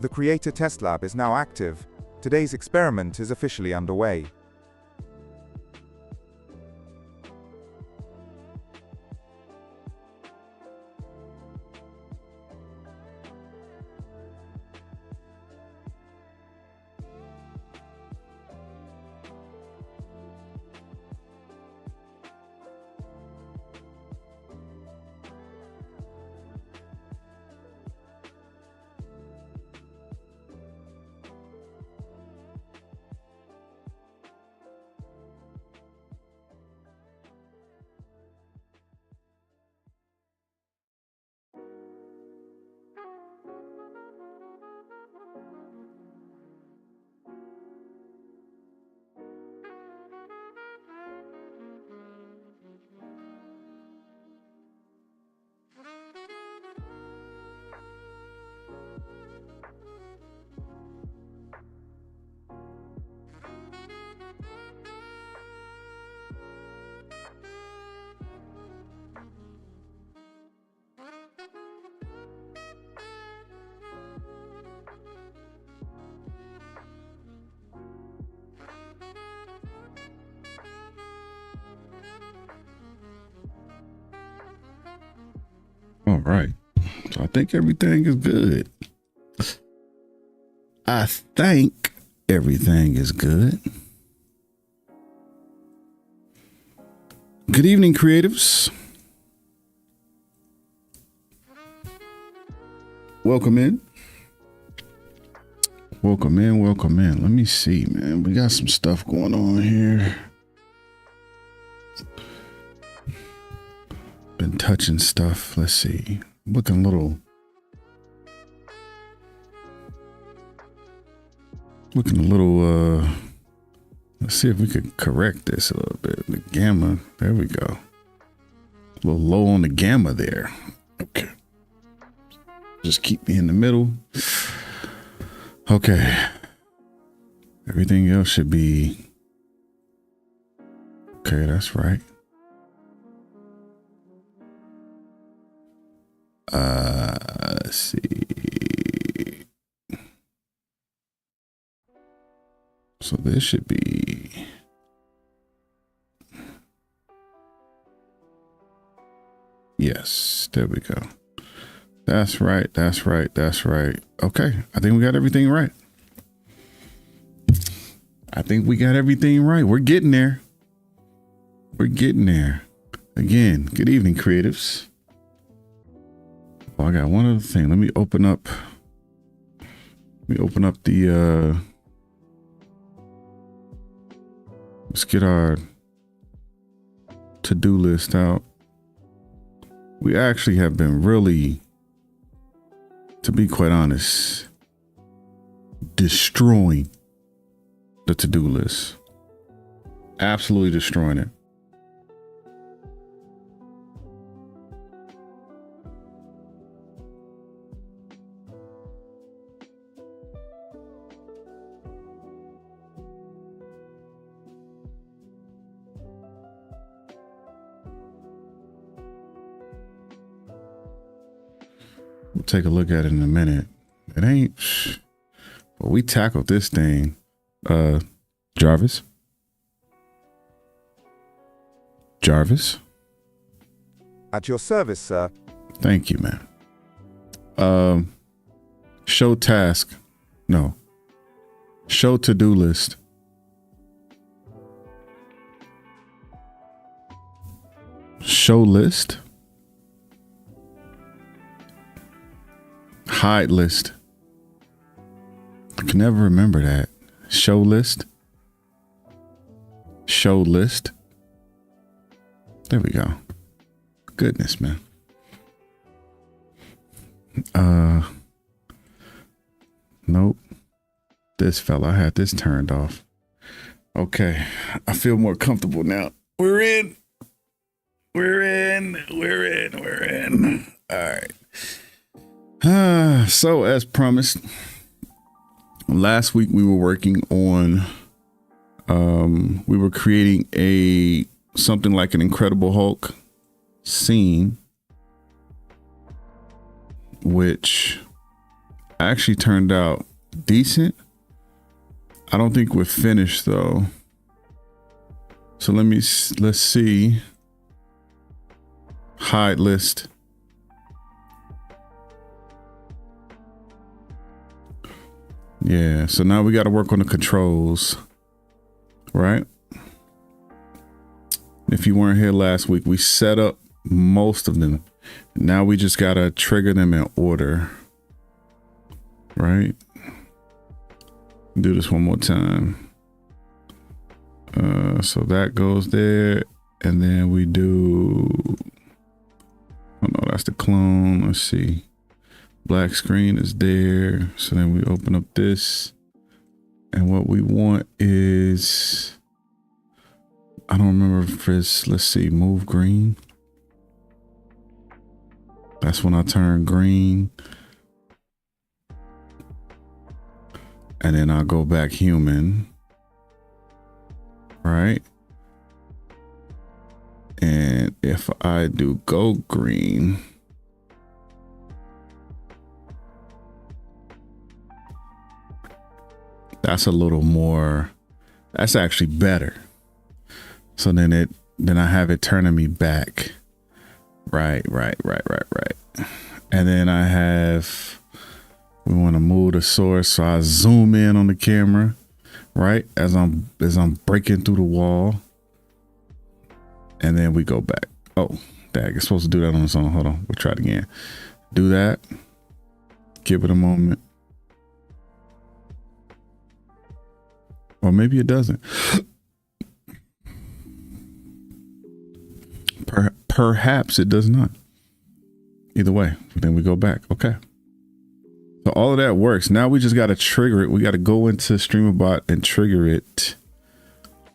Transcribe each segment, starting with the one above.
The Creator Test Lab is now active. Today's experiment is officially underway. All right. So I think everything is good. I think everything is good. Good evening, creatives. Welcome in. Welcome in. Welcome in. Let me see, man. We got some stuff going on here. Been touching stuff. Let's see. Looking a little let's see if we could correct this a little bit. The gamma, there we go. A little low on the gamma there. Okay. Just keep me in the middle. Okay. Everything else should be okay, that's right. Let's see. So this should be. Yes, there we go. That's right. That's right. That's right. Okay. I think we got everything right. I think we got everything right. We're getting there. We're getting there. Again, good evening, creatives. Oh, I got one other thing. Let me open up the let's get our to-do list out. We actually have been really, to be quite honest, destroying the to-do list. Absolutely destroying it. We'll take a look at it in a minute. It ain't, but we tackled this thing. Jarvis? At your service, sir. Thank you, man. Show task. No. Show to-do list. Show list. Hide list. I can never remember that. Show list. Show list. There we go. Goodness, man. Nope. This fella, I had this turned off. Okay. I feel more comfortable now. We're in. All right. So as promised, last week we were working on, we were creating something like an Incredible Hulk scene, which actually turned out decent. I don't think we're finished though. So let's see. Hide list. Yeah, so now we got to work on the controls, right? If you weren't here last week, we set up most of them. Now we just got to trigger them in order, right? Do this one more time. So that goes there, and then we do, oh no, that's the clone. Let's see. Black screen is there. So then we open up this, and what we want is, I don't remember if it's, let's see, move green. That's when I turn green. And then I'll go back human. Right? And if I do go green, that's a little more, that's actually better. So then I have it turning me back. Right. And then I have, we want to move the source. So I zoom in on the camera, right? As I'm breaking through the wall. And then we go back. Oh, dang, it's supposed to do that on its own. Hold on, we'll try it again. Do that. Give it a moment. Or maybe it doesn't. Perhaps it does not. Either way, then we go back. Okay. So all of that works. Now we just got to trigger it. We got to go into streamerbot and trigger it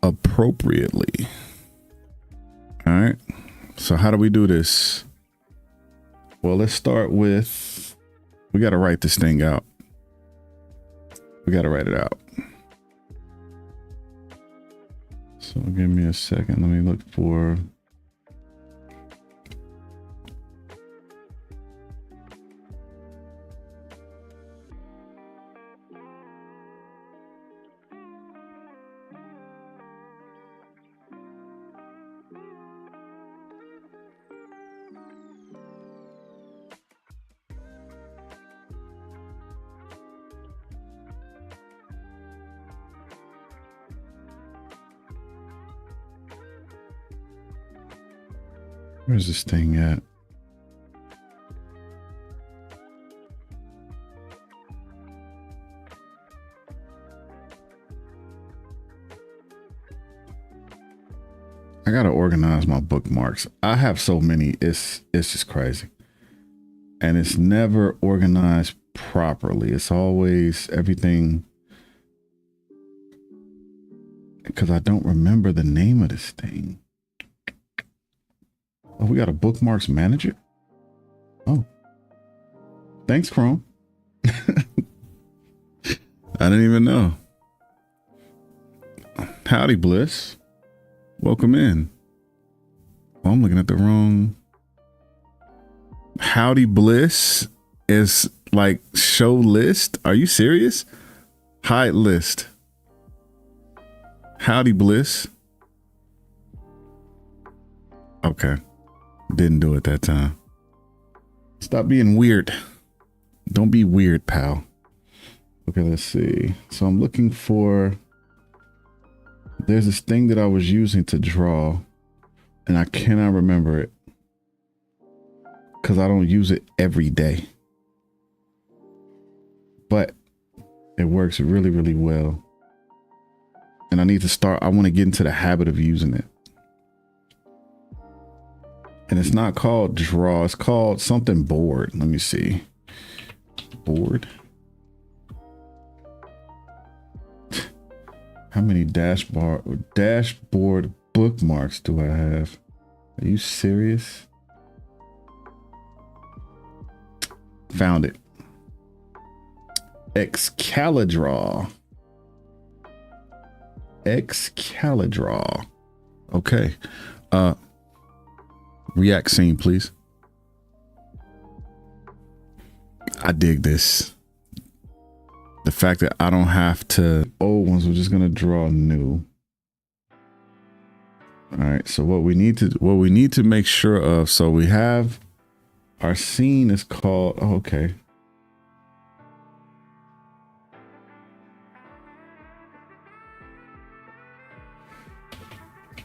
appropriately. All right. So how do we do this? Well, let's start with, we got to write this thing out. We got to write it out. So give me a second. Let me look for, where's this thing at? I gotta organize my bookmarks. I have so many, it's just crazy. And it's never organized properly. It's always everything, because I don't remember the name of this thing. Oh, we got a bookmarks manager? Oh. Thanks, Chrome. I didn't even know. Howdy, Bliss. Welcome in. Oh, I'm looking at the wrong. Howdy, Bliss is like show list. Are you serious? Hide list. Howdy, Bliss. Okay. Didn't do it that time. Stop being weird. Don't be weird, pal. Okay, let's see. So I'm looking for, there's this thing that I was using to draw and I cannot remember it because I don't use it every day. But it works really, really well. And I need to start, I want to get into the habit of using it. And it's not called draw, it's called something board. Let me see. Board. How many dashboard bookmarks do I have? Are you serious? Found it. Excalidraw. Excalidraw. Okay. React scene, please. I dig this. the fact that I don't have to, old ones, we're just going to draw new. All right. So what we need to make sure of, so we have our scene is called, oh, okay.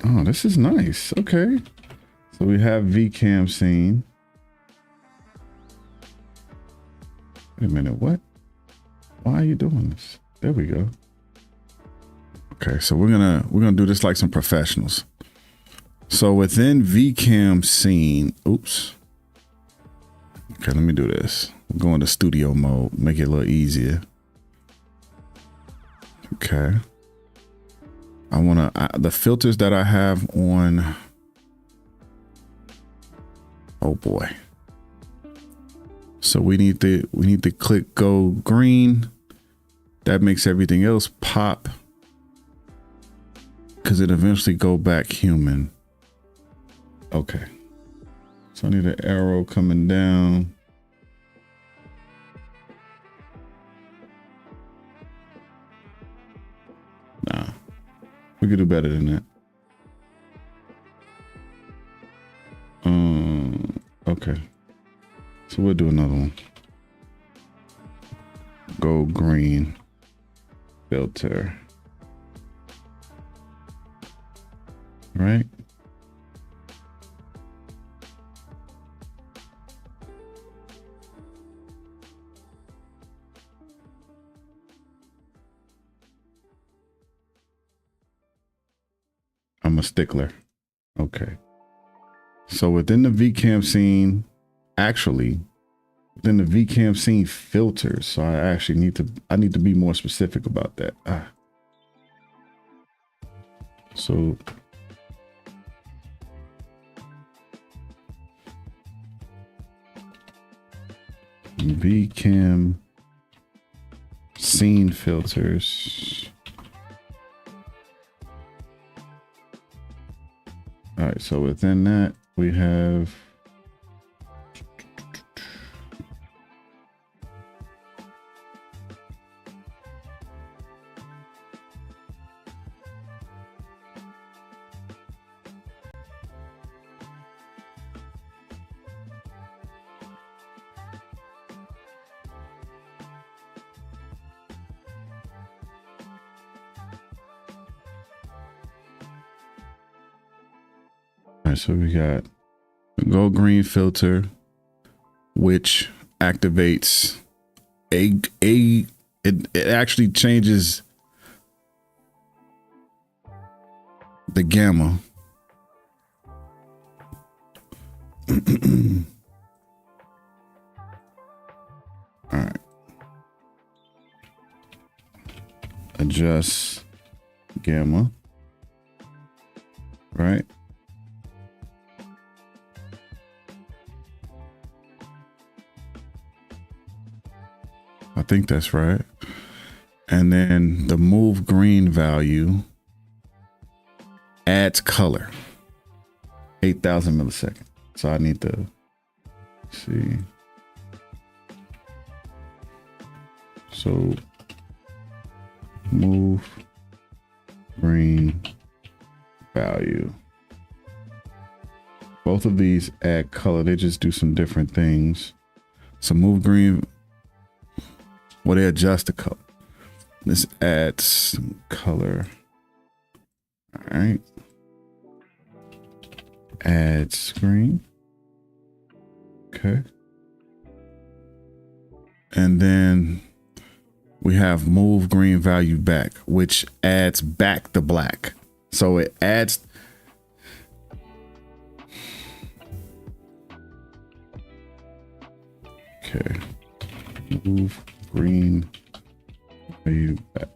Oh, this is nice. Okay. So we have VCam scene. Wait a minute, what? Why are you doing this? There we go. Okay, so we're gonna do this like some professionals. So within VCam scene, oops. Okay, let me do this. Go into studio mode, make it a little easier. Okay. I wanna the filters that I have on. Oh boy. So we need to click go green. That makes everything else pop, because it eventually go back human. Okay. So I need an arrow coming down. Nah, we could do better than that. Okay. So we'll do another one. Go green filter. Right? I'm a stickler. Okay. So within the VCam scene, actually, within the VCam scene filters, so I actually need to be more specific about that. So VCam scene filters. All right, so within that we have so we got the go green filter, which activates it actually changes the gamma. All right. Adjust gamma. Right. I think that's right. And then the move green value adds color. 8,000 milliseconds. So I need to see. So move green value. Both of these add color. They just do some different things. So move green. Well, they adjust the color. This adds color. All right. Add screen. Okay. And then we have move green value back, which adds back the black. So it adds. Okay. Move green value back.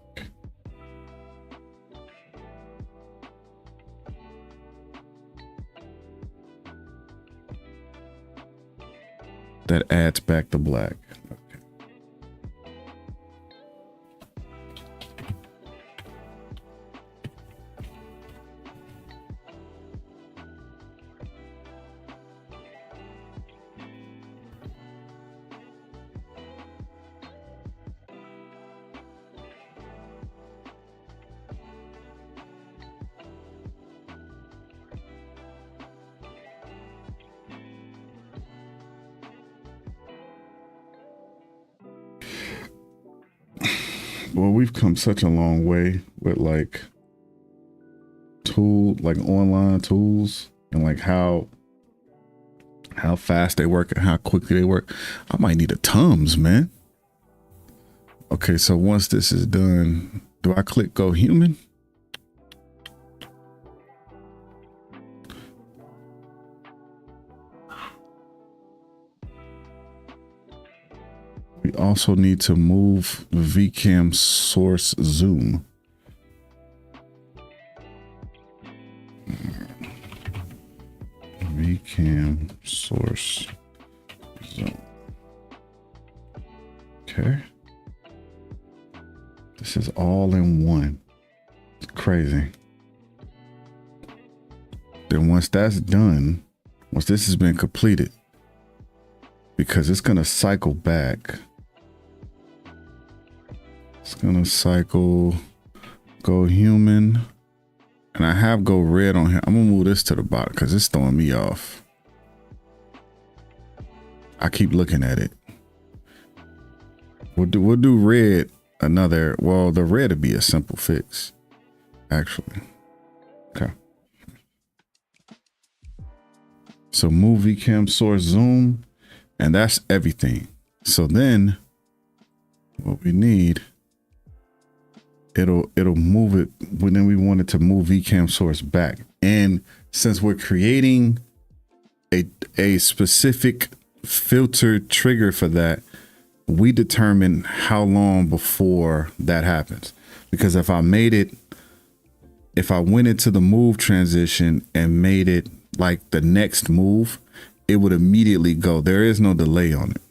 That adds back the black. Okay. Well, we've come such a long way with like online tools and like how fast they work and how quickly they work. I might need a Tums, man. Okay, so once this is done, do I click go human? We also need to move the VCam source zoom. VCam source zoom. Okay. This is all in one. It's crazy. Then once that's done, once this has been completed, because it's going to cycle back. It's going to cycle, go human. And I have go red on here. I'm going to move this to the bottom because it's throwing me off. I keep looking at it. We'll do red another. Well, the red would be a simple fix, actually. Okay. So move VCam source zoom. And that's everything. So then what we need, it'll move it when then we want it to move VCam source back. And since we're creating a specific filter trigger for that, we determine how long before that happens. Because if I went into the move transition and made it like the next move, it would immediately go. There is no delay on it,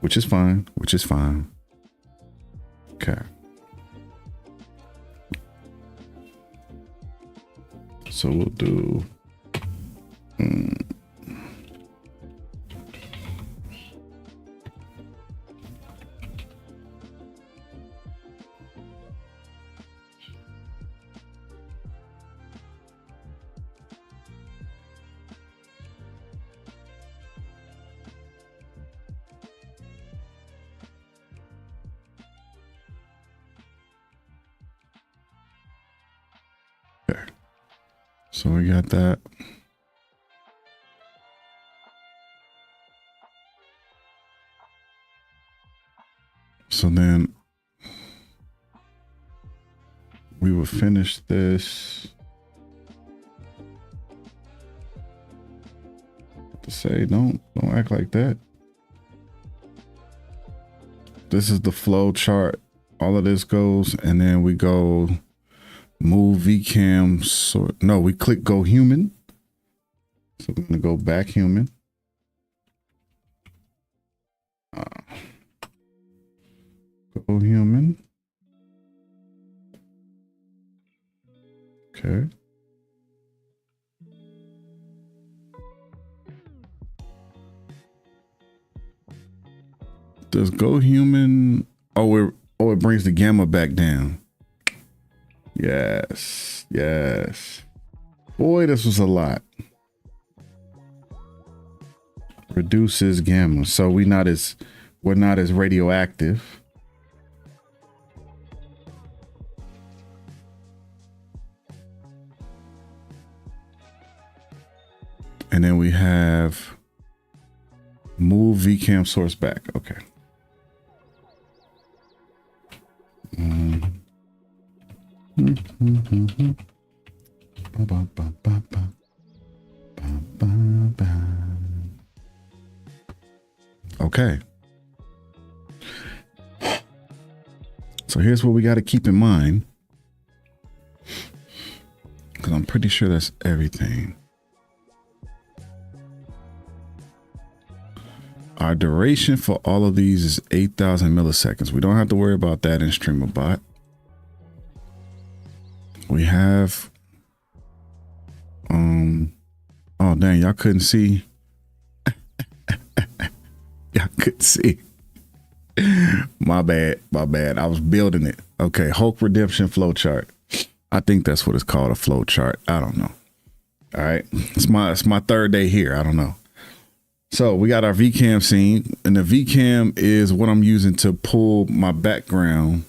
which is fine, Okay. So we'll do, so we got that. So then we will finish this. To say, don't act like that. This is the flow chart. All of this goes, and then we go move VCam. So no, we click go human. So we're gonna go back human. Go human. Okay. Does go human? Oh, it brings the gamma back down. Yes. Boy, this was a lot. Reduces gamma, so we're not as radioactive. And then we have move VCam source back. Okay. Okay. So here's what we got to keep in mind, because I'm pretty sure that's everything. Our duration for all of these is 8,000 milliseconds. We don't have to worry about that in streamerbot. We have, oh dang, y'all couldn't see. Y'all couldn't see. My bad. I was building it. Okay, Hulk Redemption flowchart. I think that's what it's called, a flowchart. I don't know. All right, it's my third day here. I don't know. So we got our VCam scene, and the VCam is what I'm using to pull my background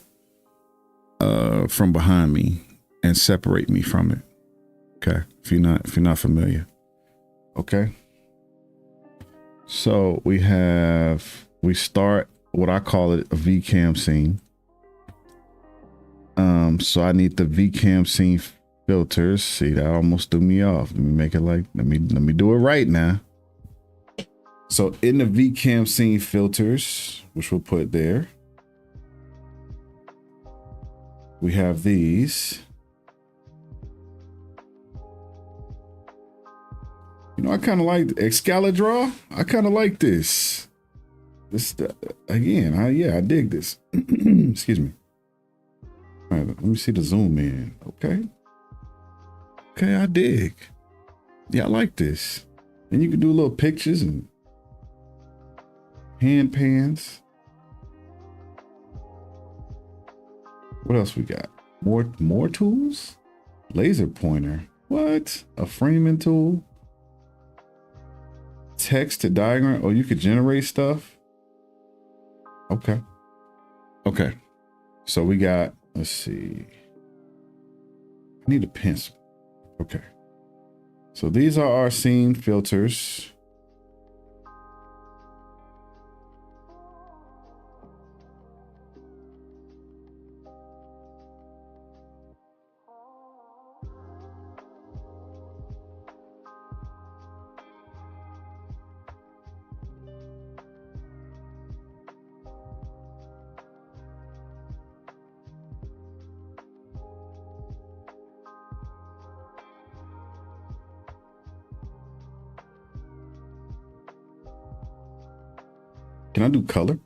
from behind me and separate me from it. Okay, if you're not familiar. Okay. So we start what I call it a VCam scene. So I need the VCam scene filters. See, that almost threw me off. Let me make it like, let me do it right now. So in the VCam scene filters, which we'll put there, we have these. You know, I kind of like Excalidraw. I kind of like this. Again, I dig this. Excuse me. All right, let me see the zoom in. Okay, I dig. Yeah, I like this. And you can do little pictures and hand pans. What else we got? More tools? Laser pointer. What? A framing tool? Text to diagram. Oh, you could generate stuff. Okay. So we got, let's see. I need a pencil. Okay. So these are our scene filters. Can I do color?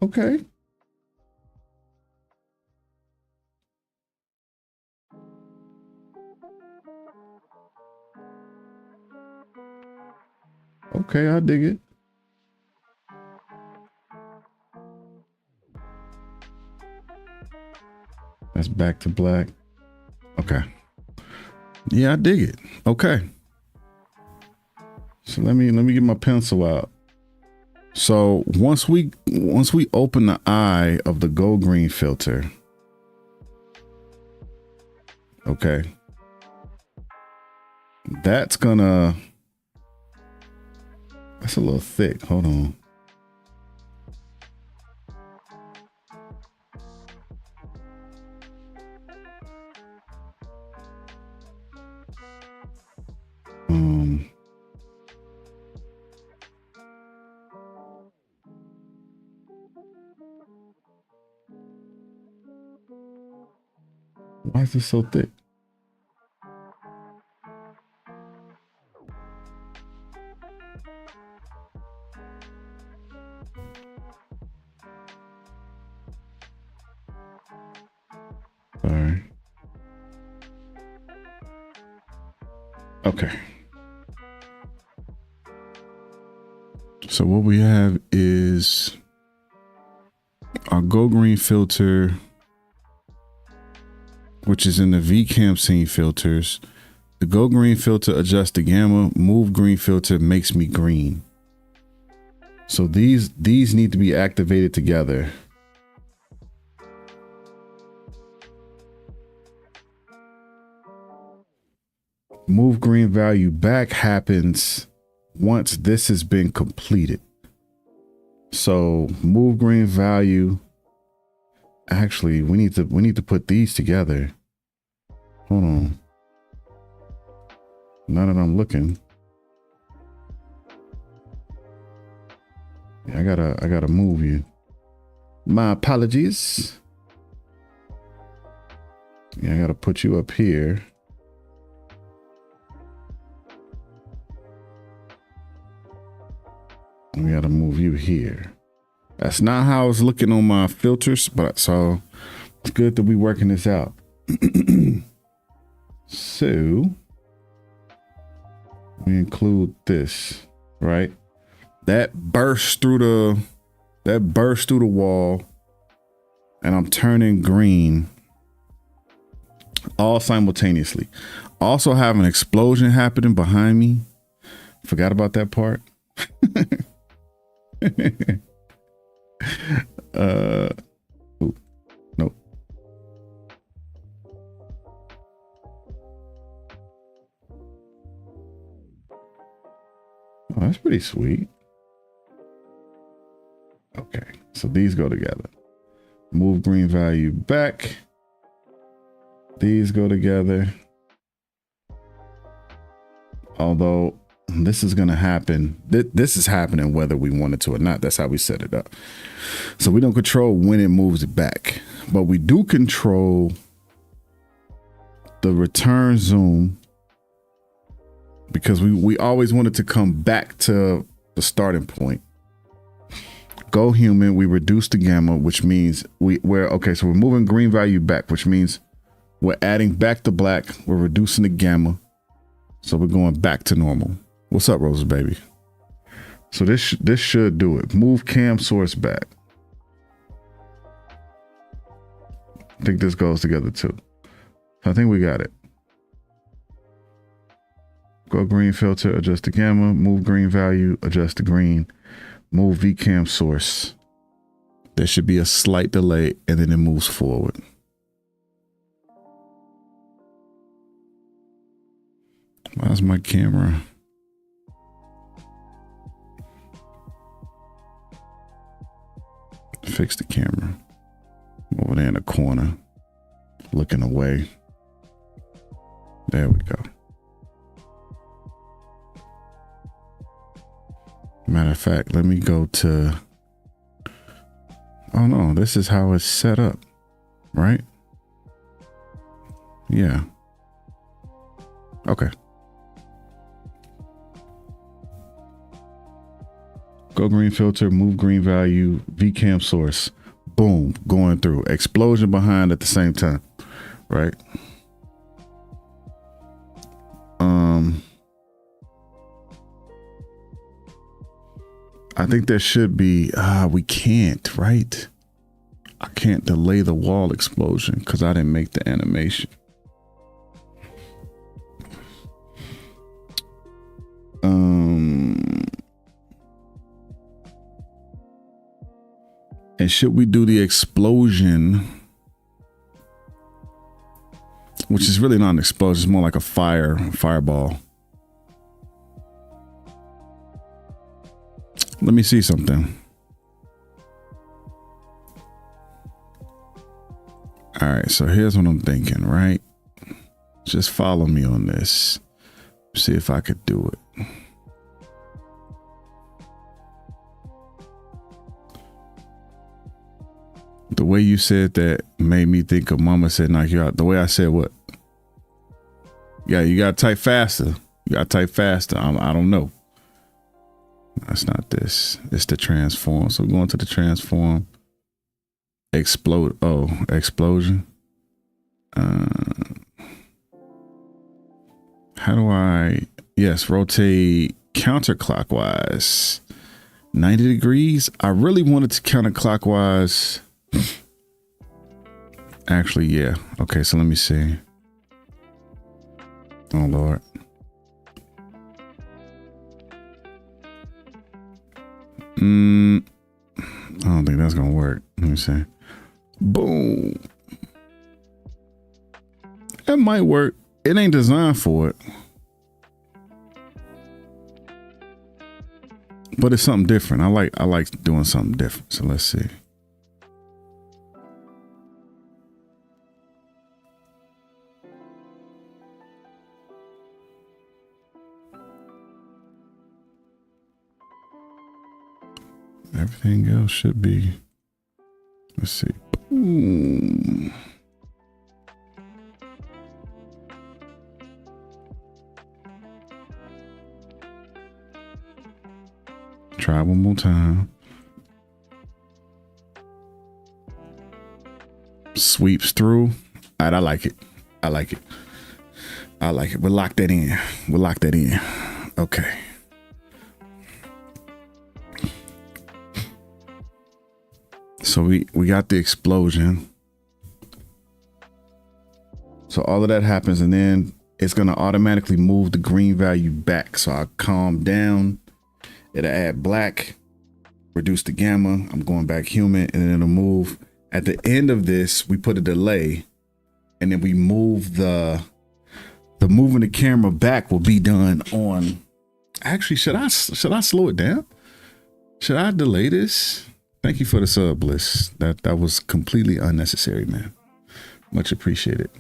Okay. Okay, I dig it. That's back to black. Okay. Yeah, I dig it. Okay. So let me get my pencil out. So once we open the eye of the go green filter, okay, that's a little thick. Hold on. Why is this so thick? Sorry. Okay. So what we have is our go green filter, which is in the VCam scene filters. The go green filter adjusts the gamma. Move green filter makes me green. So these need to be activated together. Move green value back happens once this has been completed. So move green value. Actually, we need to put these together. Hold on. Now that I'm looking. Yeah, I gotta move you. My apologies. Yeah, I gotta put you up here. We gotta move you here. That's not how it's looking on my filters, but so it's good that we working this out. So we include this, right? That bursts through the wall, and I'm turning green all simultaneously. Also have an explosion happening behind me. Forgot about that part. Ooh, nope. Oh, that's pretty sweet. Okay, so these go together. Move green value back. These go together. Although this is going to happen. This is happening whether we want it to or not. That's how we set it up. So we don't control when it moves it back, but we do control the return zoom, because we always wanted to come back to the starting point. Go human, we reduce the gamma, which means okay, so we're moving green value back, which means we're adding back the black, we're reducing the gamma. So we're going back to normal. What's up, Roses, baby? So this should do it. Move cam source back. I think this goes together too. I think we got it. Go green filter, adjust the gamma, move green value, adjust the green, move vcam source. There should be a slight delay and then it moves forward. Why's my camera? Fix the camera. Over there in the corner, looking away. There we go. Matter of fact, let me go to, oh no, this is how it's set up, right? Yeah. Okay. Go green filter, move green value, vcam source, boom, going through. Explosion behind at the same time, right? I think there should be, we can't, right? I can't delay the wall explosion because I didn't make the animation. And should we do the explosion, which is really not an explosion, it's more like a fireball. Let me see something. All right, so here's what I'm thinking, right? Just follow me on this. See if I could do it. The way you said that made me think of Mama said knock you out. The way I said what? Yeah, you gotta type faster. You gotta type faster. I don't know. That's not this. It's the transform. So going to the transform. Explode. Oh, explosion. How do I? Yes, rotate counterclockwise. 90 degrees. I really wanted to counterclockwise. Actually, yeah. Okay, so let me see. Oh, Lord. I don't think that's gonna work. Let me see. Boom. That might work. It ain't designed for it, but it's something different. I like doing something different. So let's see. Everything else should be, let's see. Boom. Try one more time. Sweeps through. All right, I like it. I like it. I like it. We'll lock that in. We'll lock that in. Okay. So we got the explosion. So all of that happens, and then it's going to automatically move the green value back. So I calm down. It'll add black, reduce the gamma. I'm going back human, and then it'll move. At the end of this, we put a delay, and then we move the moving the camera back will be done on. Actually, should I slow it down? Should I delay this? Thank you for the sub, Bliss. That was completely unnecessary, man. Much appreciated.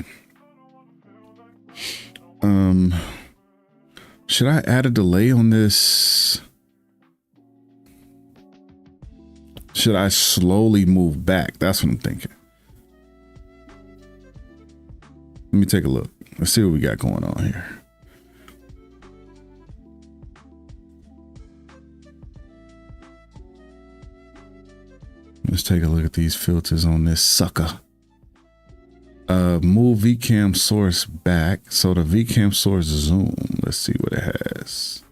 Should I add a delay on this? Should I slowly move back? That's what I'm thinking. Let me take a look. Let's see what we got going on here. Let's take a look at these filters on this sucker. Move VCam source back. So the VCam source zoom. Let's see what it has.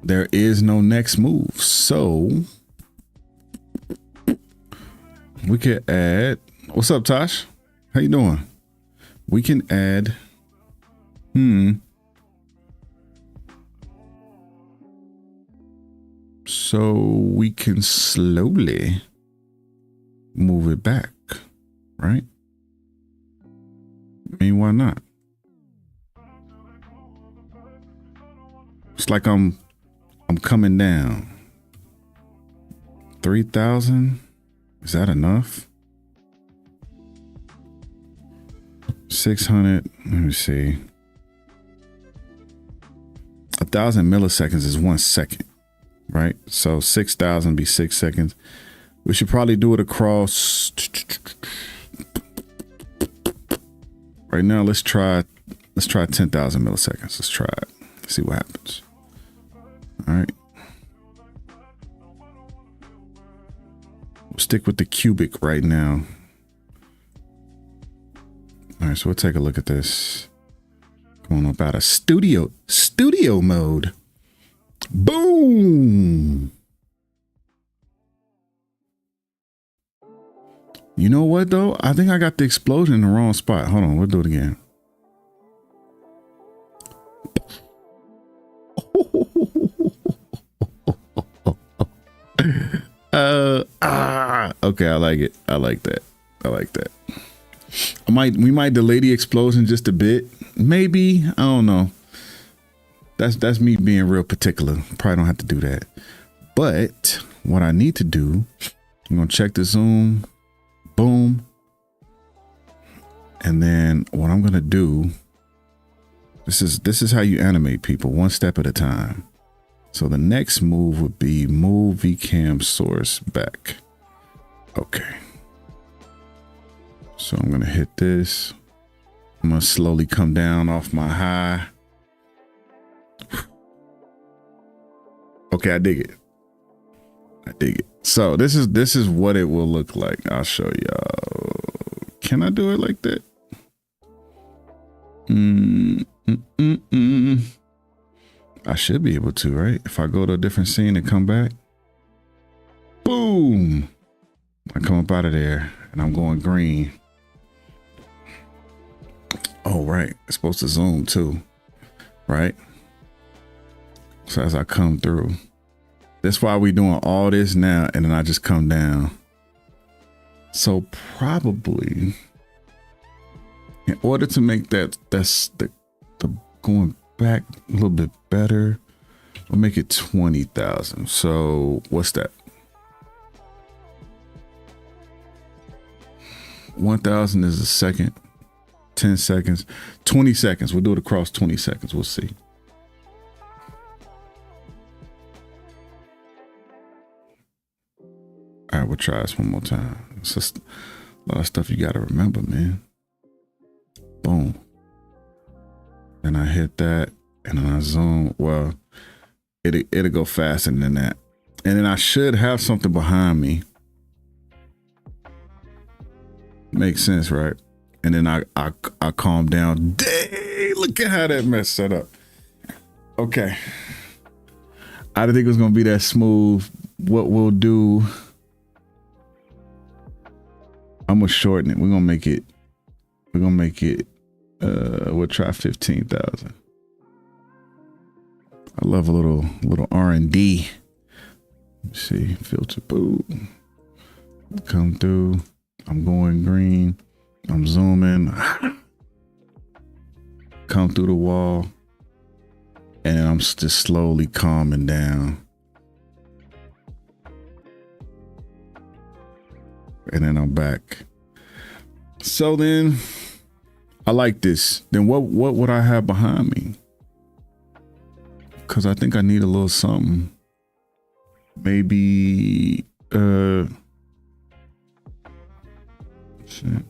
There is no next move. So we can add. What's up, Tosh? How you doing? We can add. So we can slowly move it back, right? I mean, why not? It's like I'm coming down. 3,000. Is that enough? 600. Let me see. 1,000 milliseconds is 1 second, right? So 6,000 be 6 seconds. We should probably do it across. Right now, let's try 10,000 milliseconds. Let's try it. Let's see what happens. All right. We'll stick with the cubic right now. All right, so we'll take a look at this. Going up out of studio mode. Boom. You know what though? I think I got the explosion in the wrong spot. Hold on, we'll do it again. Okay, I like it. I like that. I like that. We might delay the explosion just a bit. Maybe, I don't know. That's me being real particular. Probably don't have to do that. But what I need to do, I'm gonna check the zoom. Boom. And then what I'm gonna do, this is how you animate people, one step at a time. So the next move would be move VCam source back. Okay. So I'm gonna hit this. I'm gonna slowly come down off my high. Okay, I dig it. I dig it. So this is what it will look like. I'll show y'all. Can I do it like that? I should be able to, right? If I go to a different scene and come back. Boom. I come up out of there and I'm going green. Oh, right. It's supposed to zoom too, right? So as I come through, that's why we doing all this now. And then I just come down. So probably in order to make that's the going back a little bit better, we'll make it 20,000. So what's that? 1,000 is a second, 10 seconds, 20 seconds. We'll do it across 20 seconds. We'll see. All right, we'll try this one more time. It's just a lot of stuff you got to remember, man. Boom. Then I hit that and then I zoom. Well, it'll go faster than that. And then I should have something behind me. Makes sense, right? And then I calm down. Dang, Look at how that mess set up. Okay. I didn't think it was gonna be that smooth. What we'll do, I'm gonna shorten it. We're gonna make it. We'll try 15,000. I love a little R&D. Let's see, filter, boom, come through. I'm going green. I'm zooming. Come through the wall, and I'm just slowly calming down. And then I'm back. So then I like this. Then what would I have behind me? Cause I think I need a little something. Maybe shit.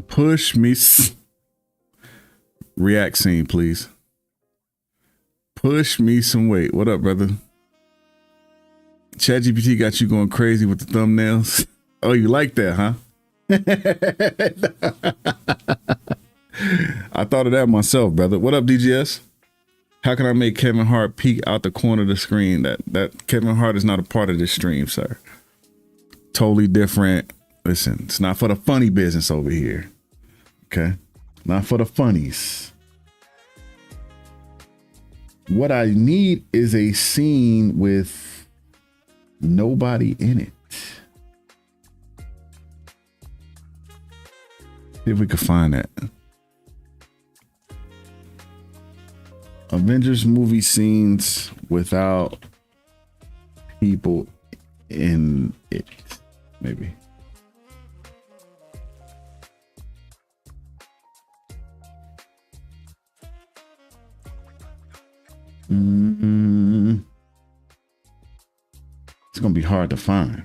Push me. React scene, please. Push me some weight. What up, brother? ChatGPT got you going crazy with the thumbnails. Oh, you like that, huh? I thought of that myself, brother. What up, DGS? How can I make Kevin Hart peek out the corner of the screen? That Kevin Hart is not a part of this stream, sir. Totally different. Listen, it's not for the funny business over here. Okay? Not for the funnies. What I need is a scene with nobody in it. See if we can find that. Avengers movie scenes without people in it, maybe. It's gonna be hard to find.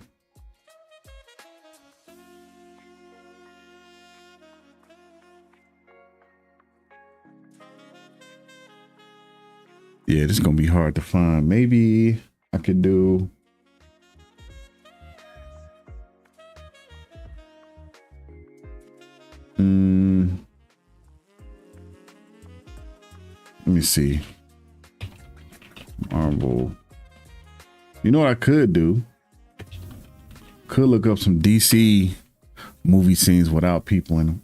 Yeah, this is gonna be hard to find. Maybe I could do let me see. Marvel. You know what I could do? Could look up some DC movie scenes without people in them.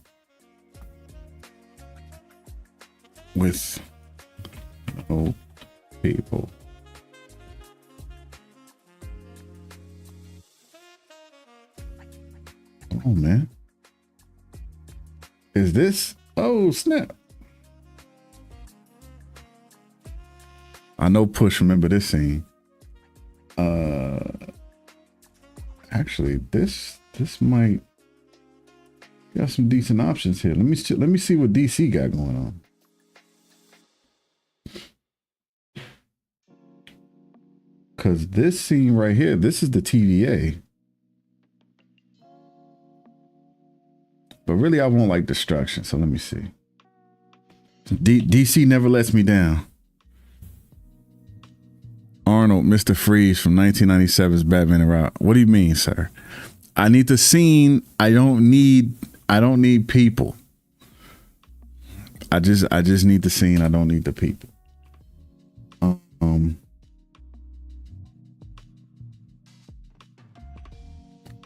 With no people. Oh man. Is this? Oh snap. I know Push remember this scene. Actually this might got some decent options here. Let me see what DC got going on. Cause this scene right here, this is the TVA. But really I won't like destruction, so let me see. DC never lets me down. Arnold, Mr. Freeze from 1997's Batman and Robin. What do you mean, sir? I need the scene. I don't need people. I just need the scene. I don't need the people.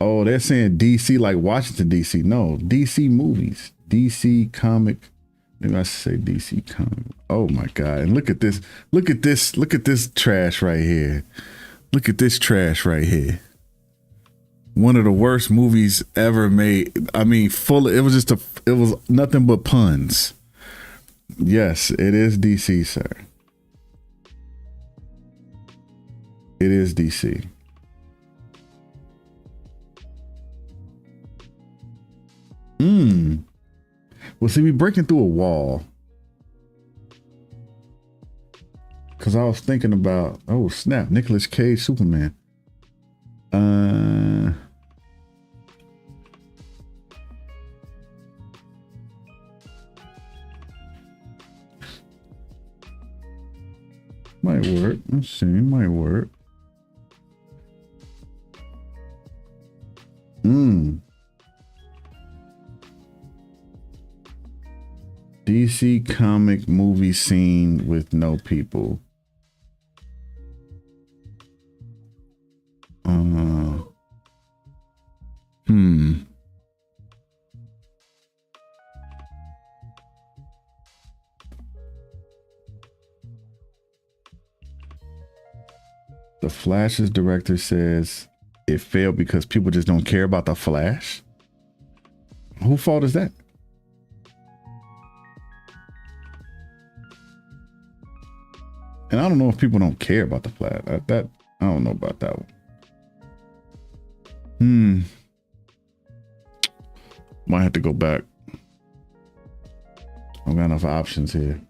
Oh, they're saying DC like Washington DC. No, DC movies. DC comic. Maybe I should say DC comic. Oh my God. And look at this. Look at this. Look at this trash right here. Look at this trash right here. One of the worst movies ever made. I mean, it was nothing but puns. Yes, it is DC, sir. It is DC. Well, see, we breaking through a wall. Cause I was thinking about, oh snap, Nicolas Cage, Superman. Might work. Let's see. Might work. DC comic movie scene with no people. The Flash's director says it failed because people just don't care about the Flash. Whose fault is that? And I don't know if people don't care about the Flash. I don't know about that one. Might have to go back. I don't got enough options here.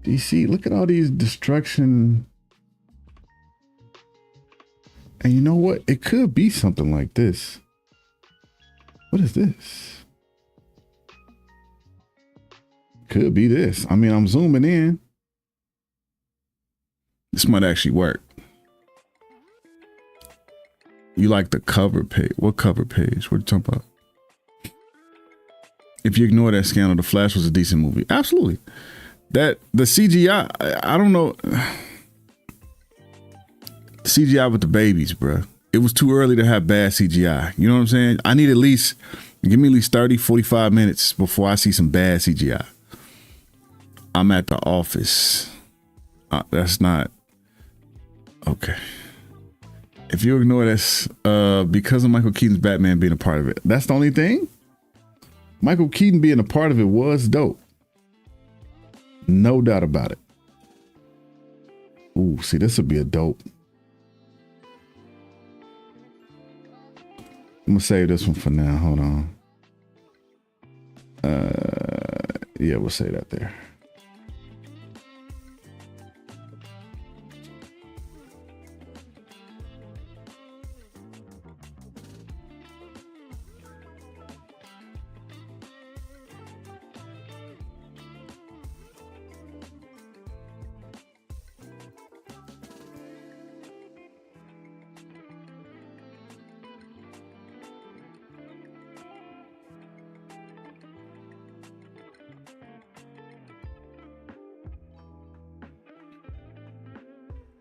DC, look at all these destruction. And you know what? It could be something like this. What is this? Could be this. I mean, I'm zooming in. This might actually work. You like the cover page? What cover page? What are you talking about? If you ignore that scandal, The Flash was a decent movie. Absolutely. That the CGI, I don't know. CGI with the babies, bro. It was too early to have bad CGI. You know what I'm saying? I need give me at least 30, 45 minutes before I see some bad CGI. I'm at the office. That's not okay. If you ignore this, because of Michael Keaton's Batman being a part of it, that's the only thing. Michael Keaton being a part of it was dope. No doubt about it. Ooh, see, this would be a dope. I'm gonna save this one for now. Hold on. Yeah, we'll say that there.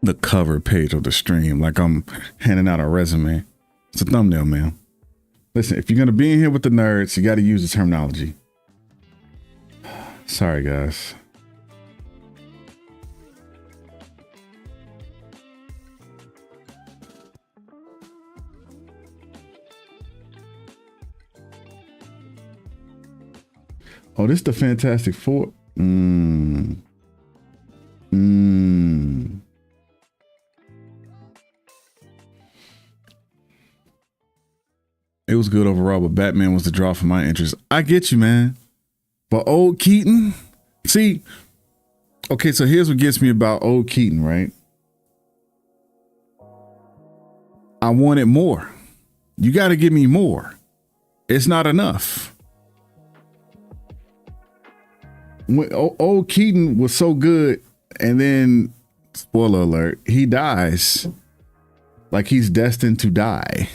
The cover page of the stream, like I'm handing out a resume. It's a thumbnail, man. Listen, if you're gonna be in here with the nerds, you got to use the terminology. Sorry, guys. Oh, this is the Fantastic Four. It was good overall, but Batman was the draw for my interest. I get you, man. But old Keaton, see, okay, so here's what gets me about old Keaton, right? I wanted more. You got to give me more. It's not enough. When old Keaton was so good, and then, spoiler alert, he dies like he's destined to die.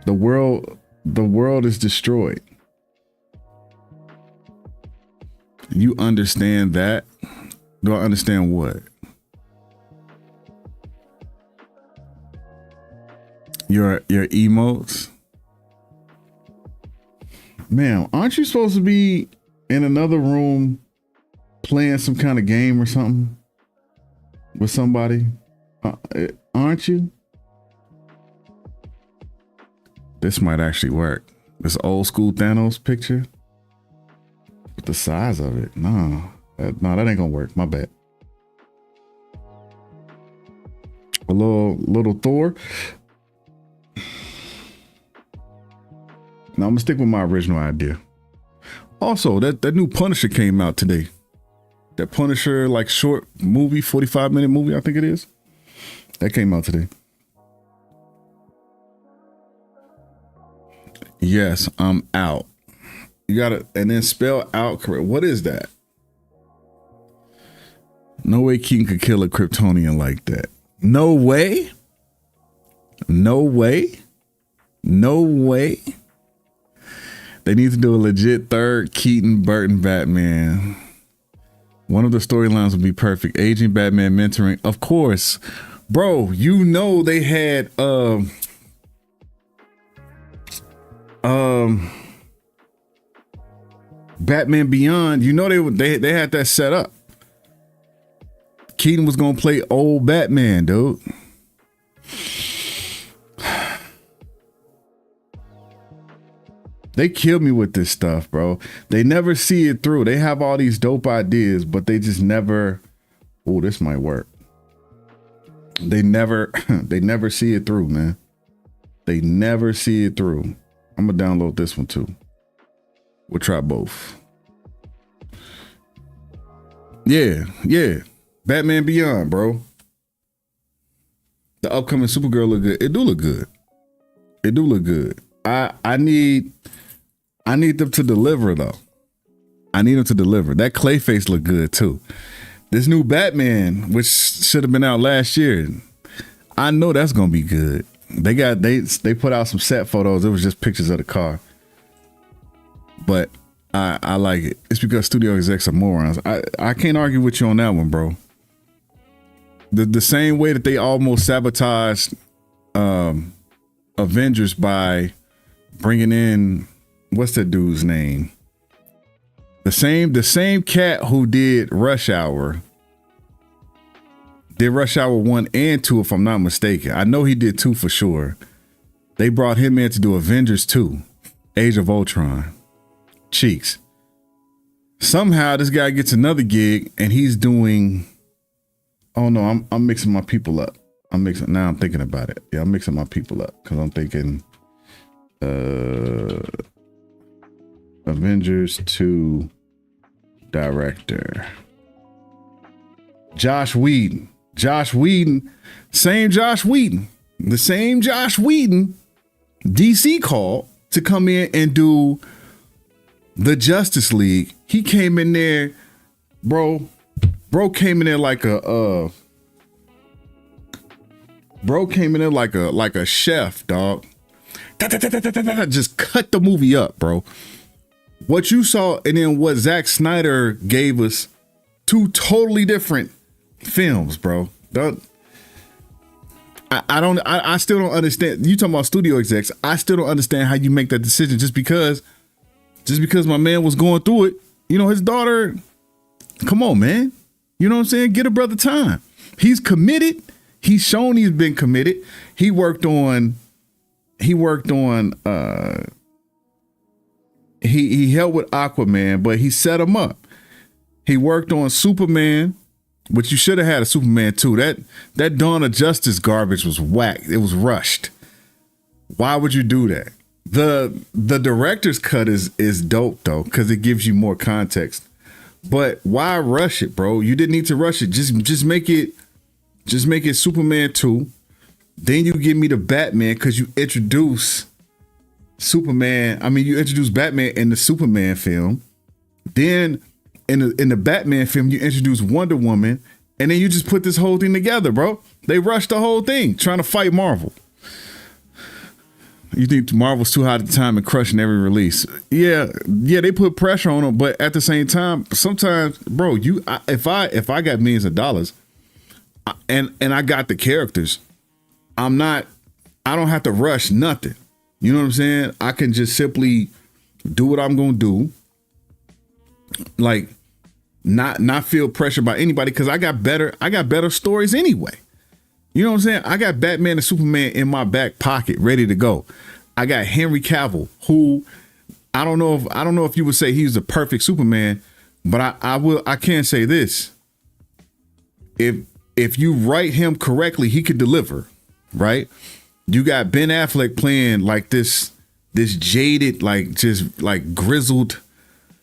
The world is destroyed. You understand that? Do I understand what? Your emotes? Man, aren't you supposed to be in another room playing some kind of game or something with somebody? Aren't you? This might actually work. This old school Thanos picture. But the size of it, no, that ain't gonna work. My bad. A little Thor. Now I'm gonna stick with my original idea. Also, that new Punisher came out today. That Punisher like short movie, 45-minute movie, I think it is. That came out today. Yes, I'm out. You gotta, and then spell out correct. What is that? No way Keaton could kill a Kryptonian like that. No way. No way. No way. They need to do a legit third Keaton Burton Batman. One of the storylines would be perfect. Aging Batman mentoring. Of course. Bro, you know they had Batman Beyond. You know they had that set up. Keaton was gonna play old Batman, dude. They kill me with this stuff, bro. They never see it through. They have all these dope ideas, but they just never, oh, this might work. They never see it through, man. They never see it through. I'm gonna download this one too. We'll try both. Yeah. Batman Beyond, bro. The upcoming Supergirl look good. It do look good. It do look good. I need them to deliver though. I need them to deliver. That Clayface look good too. This new Batman, which should have been out last year, I know that's gonna be good. They put out some set photos. It was just pictures of the car, but I like it. It's because studio execs are morons. I can't argue with you on that one, bro. The same way that they almost sabotaged Avengers by bringing in, what's that dude's name? The same cat who did Rush Hour. Did Rush Hour 1 and 2, if I'm not mistaken. I know he did 2 for sure. They brought him in to do Avengers 2, Age of Ultron. Cheeks. Somehow this guy gets another gig and he's doing, oh no, I'm mixing my people up. I'm thinking about it. Yeah, I'm mixing my people up because I'm thinking Avengers 2 director. Josh Whedon. Same Josh Whedon. The same Josh Whedon DC called to come in and do the Justice League. He came in there, bro came in there like a chef, dog. Just cut the movie up, bro. What you saw and then what Zack Snyder gave us, 2 totally different films, bro. I still don't understand. You talking about studio execs. I still don't understand how you make that decision just because my man was going through it. You know, his daughter, come on, man. You know what I'm saying? Get a brother time. He's committed. He's shown he's been committed. He worked on he helped with Aquaman, but he set him up. He worked on Superman, which you should have had a Superman 2. That Dawn of Justice garbage was whack. It was rushed. Why would you do that? The director's cut is dope though, because it gives you more context. But why rush it, bro? You didn't need to rush it. Just make it Superman 2. Then you give me the Batman because you introduce Superman. I mean, you introduce Batman in the Superman film. Then in the Batman film, you introduce Wonder Woman, and then you just put this whole thing together, bro. They rushed the whole thing trying to fight Marvel. You think Marvel's too hot at the time and crushing every release? Yeah, they put pressure on them, but at the same time, sometimes, bro, if I got millions of dollars, and I got the characters, I don't have to rush nothing. You know what I'm saying? I can just simply do what I'm gonna do, like not feel pressure by anybody because I got better stories anyway. You know what I'm saying? I got Batman and Superman in my back pocket ready to go. I got Henry Cavill, who I don't know if you would say he's the perfect Superman, but I can say this. If you write him correctly, he could deliver, right? You got Ben Affleck playing like this jaded, like just like grizzled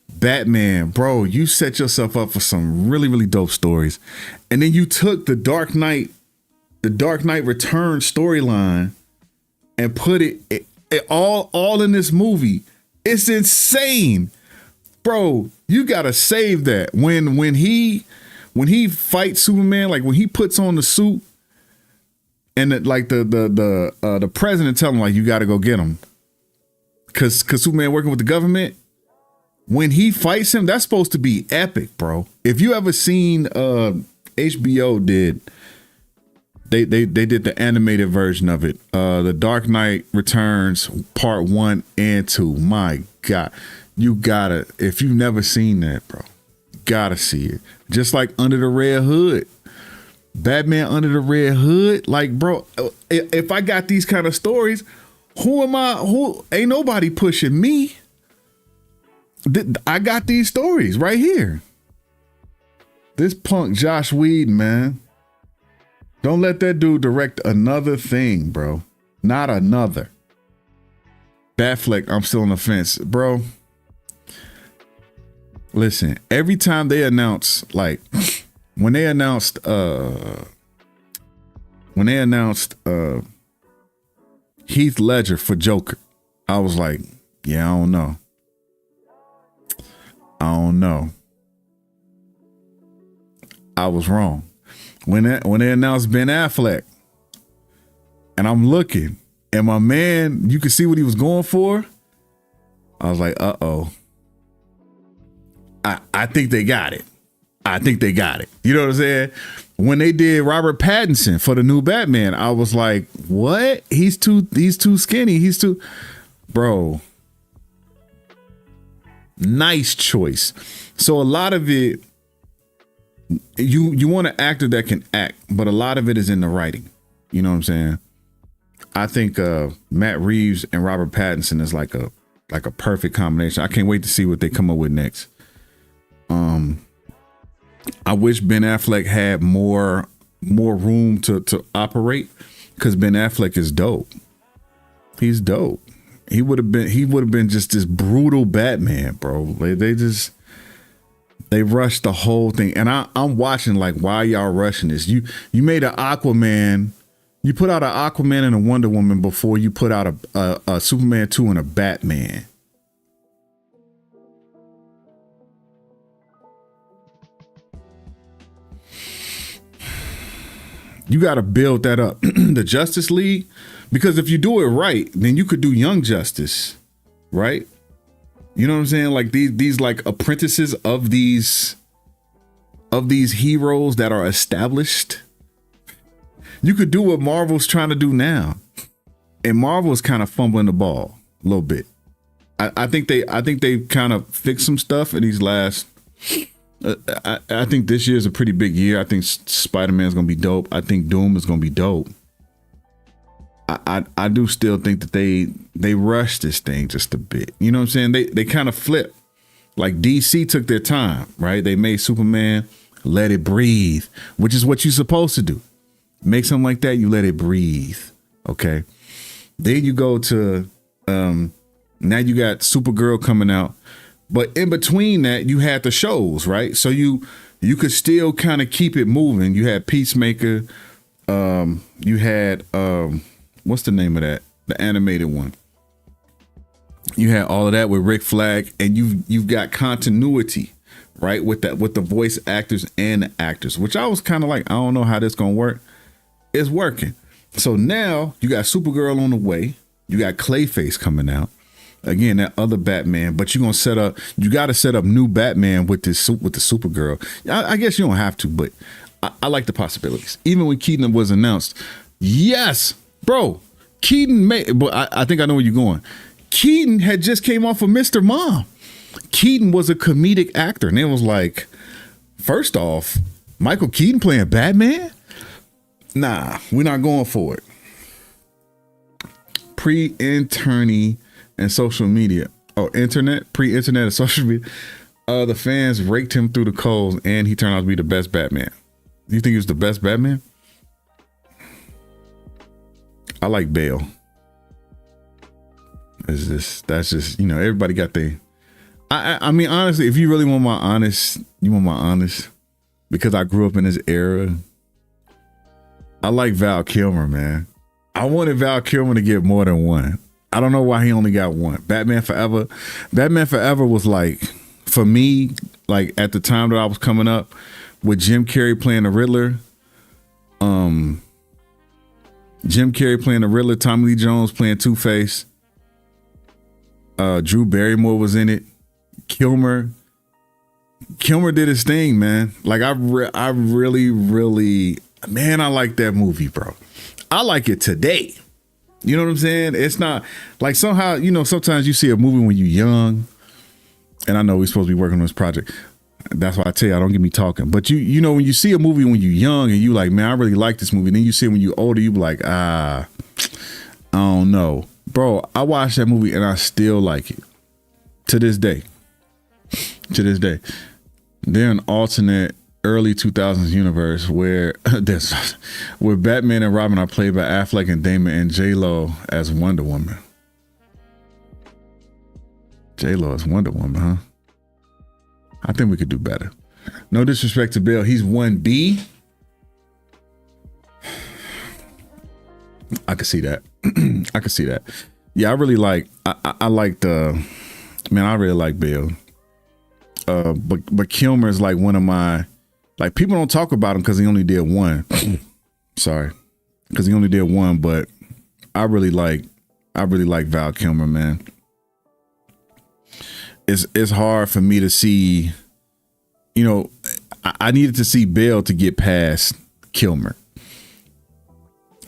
Batman. Bro, you set yourself up for some really, really dope stories. And then you took the Dark Knight Return storyline and put it all in this movie. It's insane. Bro, you gotta save that. When he fights Superman, like when he puts on the suit and the president tell him like you gotta go get him. Cause Superman working with the government. When he fights him, that's supposed to be epic, bro. If you ever seen HBO did they did the animated version of it. The Dark Knight Returns Part 1 and 2. My God. You gotta, if you've never seen that, bro, gotta see it. Just like Under the Red Hood. Batman Under the Red Hood. Like, bro, if I got these kind of stories, who ain't nobody pushing me. I got these stories right here. This punk Josh Whedon, man. Don't let that dude direct another thing, bro. Not another. Batfleck, I'm still on the fence, bro. Listen, every time they announce, like, when they announced Heath Ledger for Joker, I was like, yeah, I don't know. I was wrong. When they announced Ben Affleck, and I'm looking, and my man, you could see what he was going for. I was like, uh-oh. I think they got it. You know what I'm saying? When they did Robert Pattinson for the new Batman, I was like, what? He's too skinny. Bro. Nice choice. So a lot of it, you want an actor that can act, but a lot of it is in the writing. You know what I'm saying? I think Matt Reeves and Robert Pattinson is like a perfect combination. I can't wait to see what they come up with next. I wish Ben Affleck had more room to operate, because Ben Affleck is dope. He's dope. He would have been just this brutal Batman, bro. They rushed the whole thing, and I'm watching like, why y'all rushing this? You made an Aquaman, you put out an Aquaman and a Wonder Woman before you put out a Superman 2 and a Batman. You got to build that up. The Justice League, because if you do it right, then you could do Young Justice, right? You know what I'm saying? Like these like apprentices of these heroes that are established. You could do what Marvel's trying to do now, and Marvel's kind of fumbling the ball a little bit. I think they kind of fixed some stuff in these last. I think this year is a pretty big year. I think Spider-Man is going to be dope. I think Doom is going to be dope. I do still think that they rushed this thing just a bit. You know what I'm saying? They kind of flipped. Like DC took their time, right? They made Superman let it breathe, which is what you're supposed to do. Make something like that, you let it breathe. Okay. Then you go to now you got Supergirl coming out. But in between that, you had the shows, right? So you could still kind of keep it moving. You had Peacemaker. You had what's the name of that? The animated one. You had all of that with Rick Flag, and you've got continuity, right? With the voice actors and the actors, which I was kind of like, I don't know how this gonna work. It's working. So now you got Supergirl on the way. You got Clayface coming out. Again, that other Batman, but you got to set up new Batman with the Supergirl. I guess you don't have to, but I like the possibilities. Even when Keaton was announced, yes, bro, Keaton but I think I know where you're going. Keaton had just came off of Mr. Mom. Keaton was a comedic actor, and it was like, first off, Michael Keaton playing Batman? Nah, we're not going for it. Pre-interney and social media. Oh, internet, pre-internet and social media. The fans raked him through the coals, and he turned out to be the best Batman. Do you think he was the best Batman? I like Bale. That's just, you know, everybody got their. I mean, honestly, if you really want my honest, because I grew up in this era. I like Val Kilmer, man. I wanted Val Kilmer to get more than one. I don't know why he only got one. Batman Forever was like, for me, like at the time that I was coming up, with Jim Carrey playing the Riddler, Tommy Lee Jones playing Two-Face, Drew Barrymore was in it, Kilmer did his thing, man. Like I really, man, I like that movie, bro. I like it today. You know what I'm saying? It's not like somehow, you know, sometimes you see a movie when you're young, and I know we're supposed to be working on this project. That's why I tell you, don't get me talking. But you know, when you see a movie when you're young and you like, man, I really like this movie. Then you see it when you're older, you be like, I don't know. Bro, I watched that movie and I still like it. To this day. They're an alternate early 2000s universe where Batman and Robin are played by Affleck and Damon, and J-Lo as Wonder Woman. J-Lo as Wonder Woman, huh? I think we could do better. No disrespect to Bill. He's 1B. I could see that. Yeah, I really like, I like the, man, I really like Bill. But Kilmer is like one of my, like, people don't talk about him because he only did one. Sorry. Because he only did one, but I really like Val Kilmer, man. It's hard for me to see, you know, I needed to see Bale to get past Kilmer.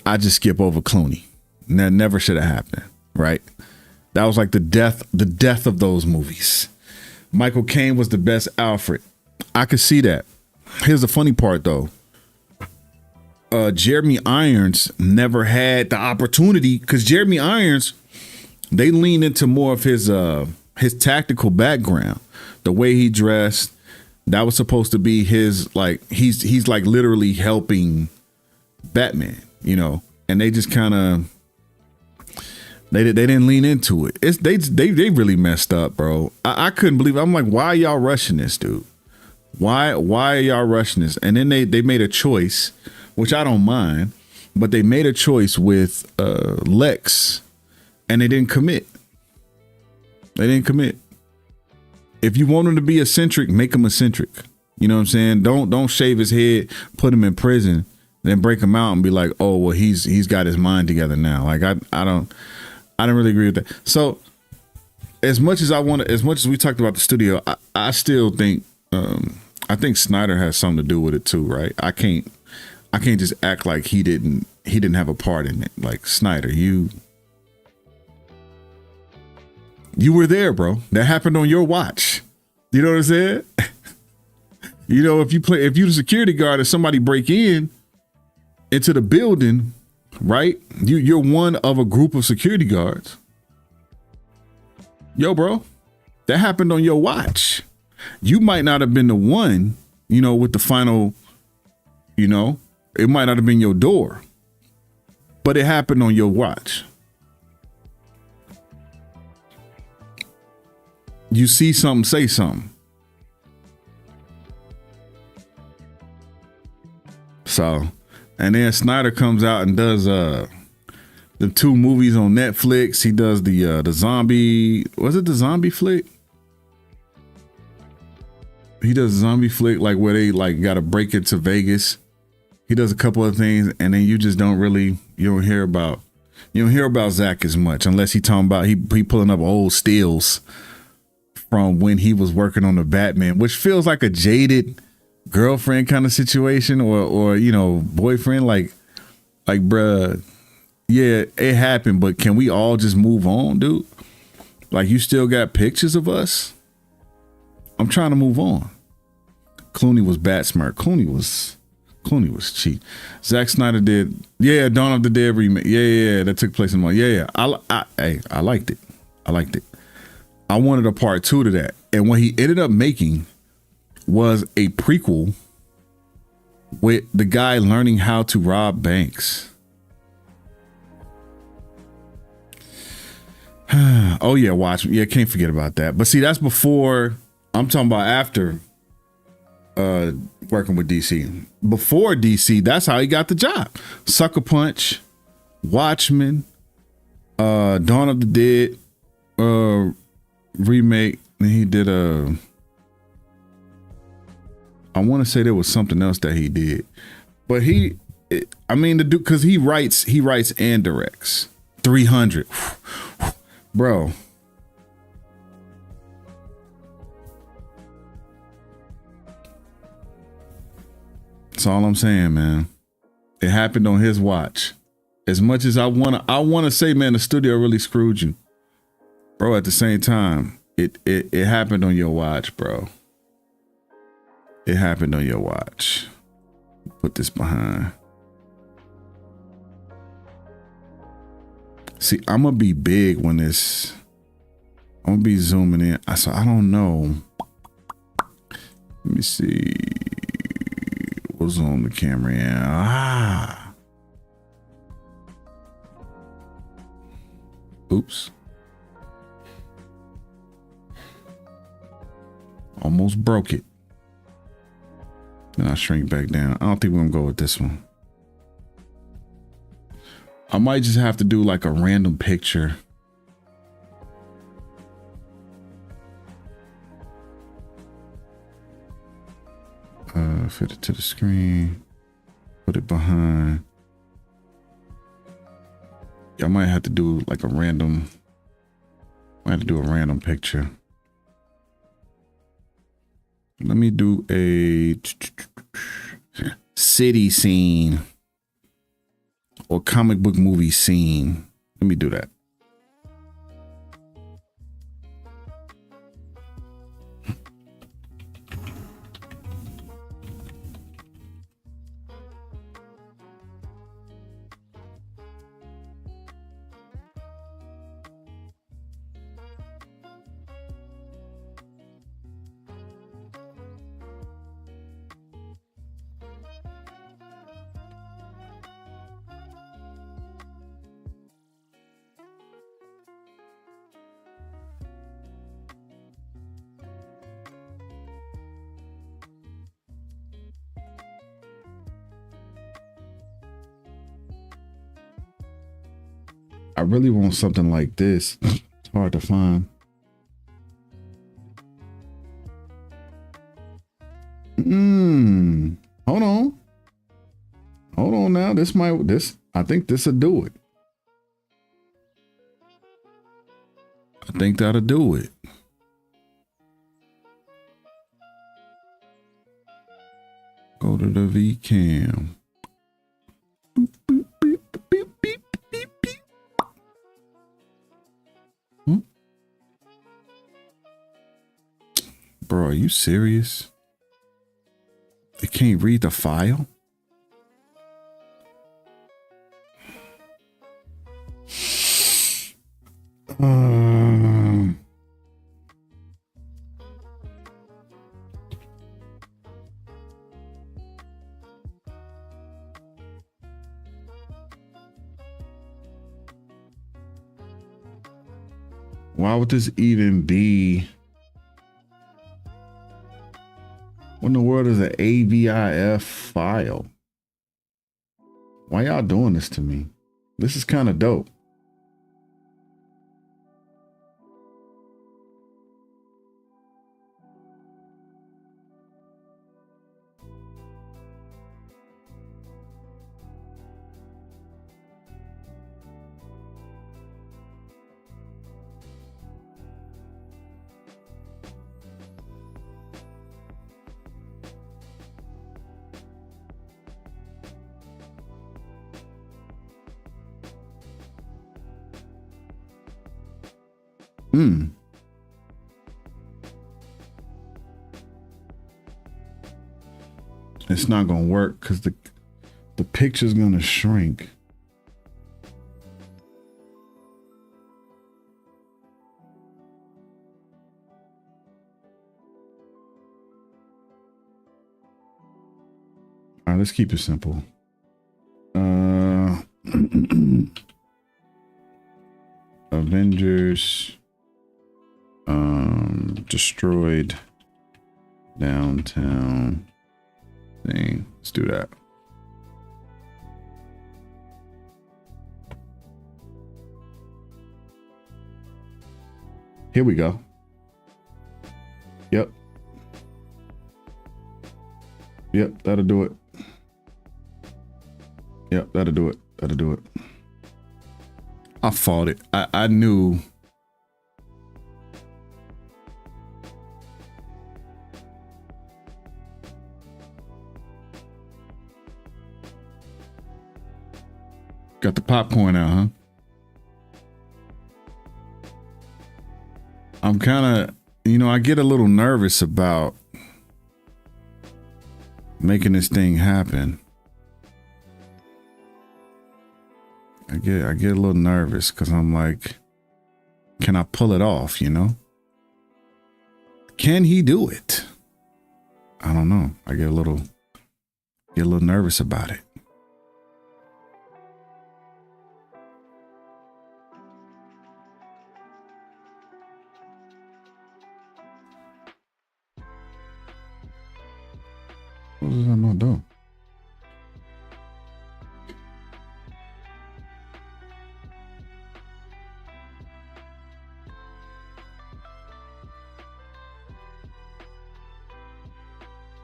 I just skip over Clooney. And that never should have happened, right? That was like the death of those movies. Michael Caine was the best Alfred. I could see that. Here's the funny part though. Jeremy Irons never had the opportunity because Jeremy Irons, they leaned into more of his tactical background, the way he dressed. That was supposed to be his, like, he's like literally helping Batman, you know, and they just kind of, they didn't lean into it. They really messed up, bro. I couldn't believe it. I'm like, why are y'all rushing this, dude? Why are y'all rushing this? And then they made a choice, which I don't mind, but they made a choice with Lex, and they didn't commit. If you want him to be eccentric, make him eccentric. You know what I'm saying? Don't shave his head, put him in prison, then break him out and be like, oh well, he's got his mind together now. Like I don't really agree with that. So as much as we talked about the studio, I still think I think Snyder has something to do with it too, right? I can't just act like he didn't have a part in it. Like, Snyder, you were there, bro. That happened on your watch. You know what I'm saying? You know, if you're the security guard and somebody break into the building, right? You're one of a group of security guards. Yo, bro, that happened on your watch. You might not have been the one, you know, with the final, you know, it might not have been your door, but it happened on your watch. You see something, say something. So, and then Snyder comes out and does the 2 movies on Netflix. He does the zombie, was it the zombie flick? He does a zombie flick, like where they like got to break into Vegas. He does a couple of things, and then you don't hear about Zach as much, unless he talking about he pulling up old stills from when he was working on the Batman, which feels like a jaded girlfriend kind of situation, or you know, boyfriend, like bruh, yeah, it happened, but can we all just move on, dude? Like, you still got pictures of us? I'm trying to move on. Clooney was bat smart. Clooney was cheap. Zack Snyder did, Dawn of the Dead remake. Yeah, that took place in my, I liked it. I wanted a part 2 to that. And what he ended up making was a prequel with the guy learning how to rob banks. Oh yeah, watch. Yeah, can't forget about that. But see, that's before. I'm talking about after working with DC. Before DC, that's how he got the job. Sucker Punch, Watchmen, Dawn of the Dead remake. And he did I want to say there was something else that he did, but the dude, because he writes and directs. 300, bro. That's all I'm saying, man. It happened on his watch. As much as I wanna say, man, the studio really screwed you, bro. At the same time, it happened on your watch, bro. It happened on your watch. Put this behind. See, I'm gonna be big when this. I'm gonna be zooming in. So I don't know. Let me see. We'll zoom the camera in. Oops. Almost broke it. Then I shrink back down. I don't think we're gonna go with this one. I might just have to do like a random picture. Fit it to the screen. Put it behind. Yeah, I might have to do like a random. I have to do a random picture. Let me do a city scene or comic book movie scene. Let me do that. I really want something like this. It's hard to find. Hold on. Hold on now. I think this'll do it. I think that'll do it. Go to the VCam. Bro, are you serious? It can't read the file? Why would this even be? What in the world is an AVIF file? Why y'all doing this to me? This is kind of dope. It's not gonna work because the picture's gonna shrink. let's keep it simple. Avengers destroyed downtown thing. Let's do that. Here we go. Yep. Yep, that'll do it. Yep, that'll do it. That'll do it. I fought it. I knew. Got the popcorn out, huh? I'm kind of, I get a little nervous about making this thing happen. I get a little nervous because I'm like, can I pull it off, Can he do it? I don't know. I get a little nervous about it. What was I not doing?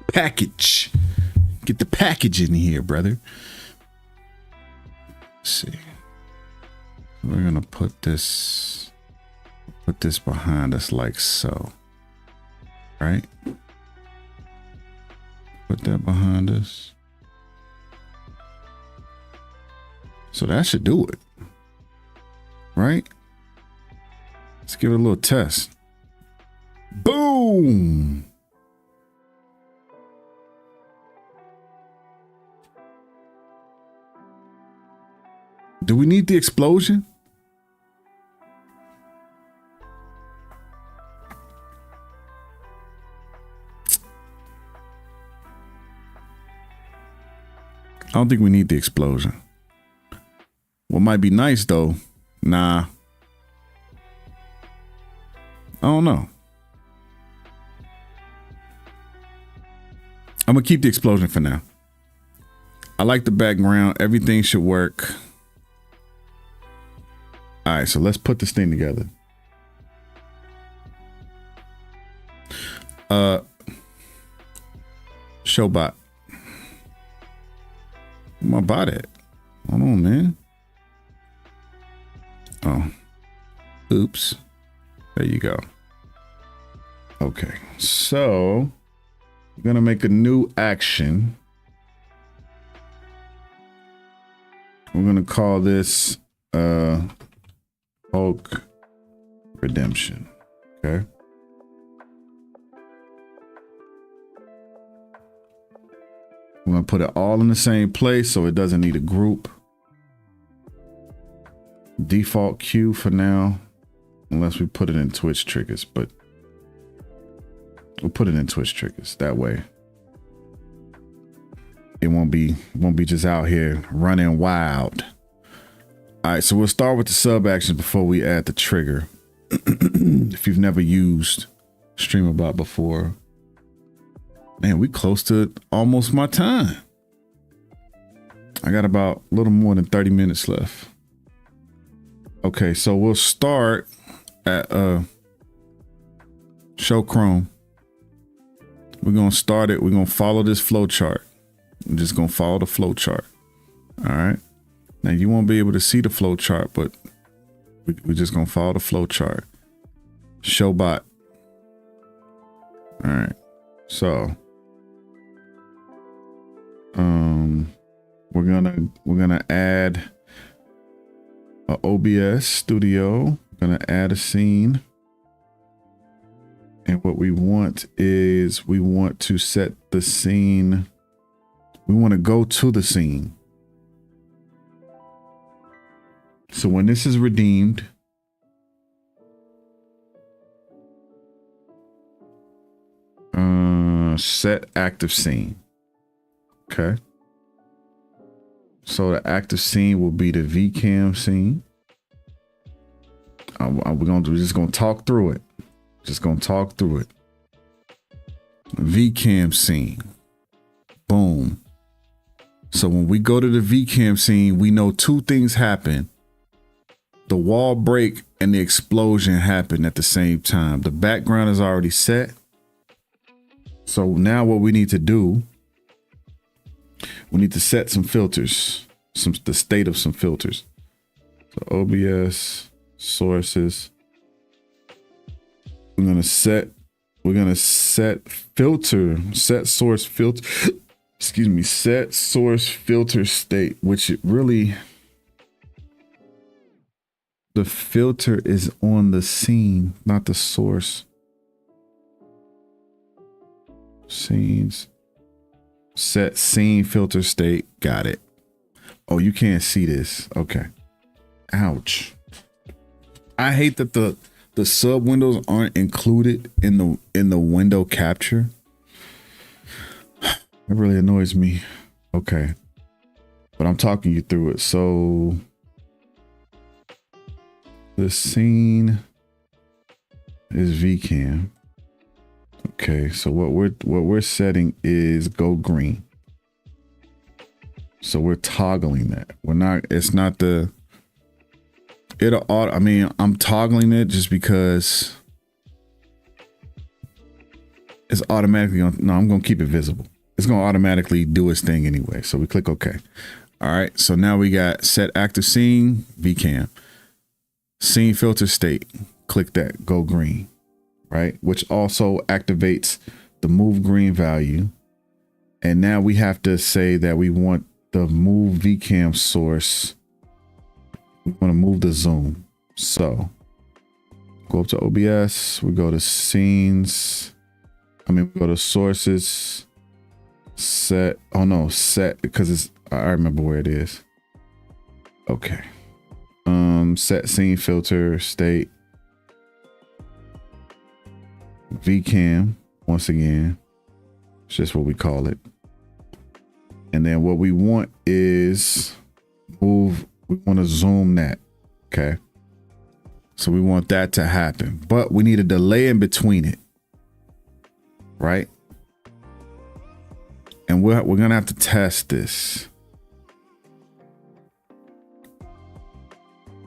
Package. Get the package in here, brother. Let's see. We're gonna put this behind us like so. Right? Put that behind us. So that should do it. Right? Let's give it a little test. Boom! Do we need the explosion? I don't think we need the explosion. What might be nice though, I don't know. I'm gonna keep the explosion for now. I like the background. Everything should work. All right, so let's put this thing together. Showbot. Where my bot at? Hold on, man. Oh. Oops. There you go. Okay, so we're gonna make a new action. We're gonna call this Hulk Redemption. Okay. We're gonna put it all in the same place so it doesn't need a group. Default queue for now, unless we put it in Twitch triggers, but we'll put it in Twitch triggers. That way it won't be just out here running wild. All right, so we'll start with the sub actions before we add the trigger. If you've never used streamerbot before, man, we close to almost my time. I got about a little more than 30 minutes left. Okay, so we'll start at show Chrome. We're gonna start it. We're gonna follow this flow chart. We're just gonna follow the flow chart. All right. Now you won't be able to see the flow chart, but we're just gonna follow the flow chart. Show bot. All right. So we're gonna add a OBS studio. We're gonna add a scene. And what we want is we want to set the scene. We want to go to the scene. So when this is redeemed, set active scene. Okay. So the active scene will be the VCam scene. We're just gonna talk through it. Just gonna talk through it. VCam scene. Boom. So when we go to the VCam scene, we know two things happen. The wall break and the explosion happen at the same time. The background is already set. So now what we need to do, we need to set some filters, the state of some filters. So OBS, sources. We're gonna set source filter, excuse me, set source filter state, which it really, the filter is on the scene, not the source. Scenes. Set scene filter state. Got it. Oh, you can't see this. Okay. Ouch. I hate that the sub windows aren't included in the window capture. It really annoys me. Okay. But I'm talking you through it. So the scene is VCam. Okay, so what we're setting is go green. So we're toggling that. I'm toggling it just because it's automatically I'm gonna keep it visible. It's gonna automatically do its thing anyway. So we click OK. All right, so now we got set active scene, VCam. Scene filter state, click that, go green, right? Which also activates the move green value. And now we have to say that we want the move VCam source. We want to move the zoom. So go up to OBS, we go to scenes. We go to sources, set. Oh no, set, because I remember where it is. Okay. Set scene filter state, VCam, once again, it's just what we call it. And then what we want is move, we want to zoom that. Okay. So we want that to happen, but we need a delay in between it. Right. And we're going to have to test this.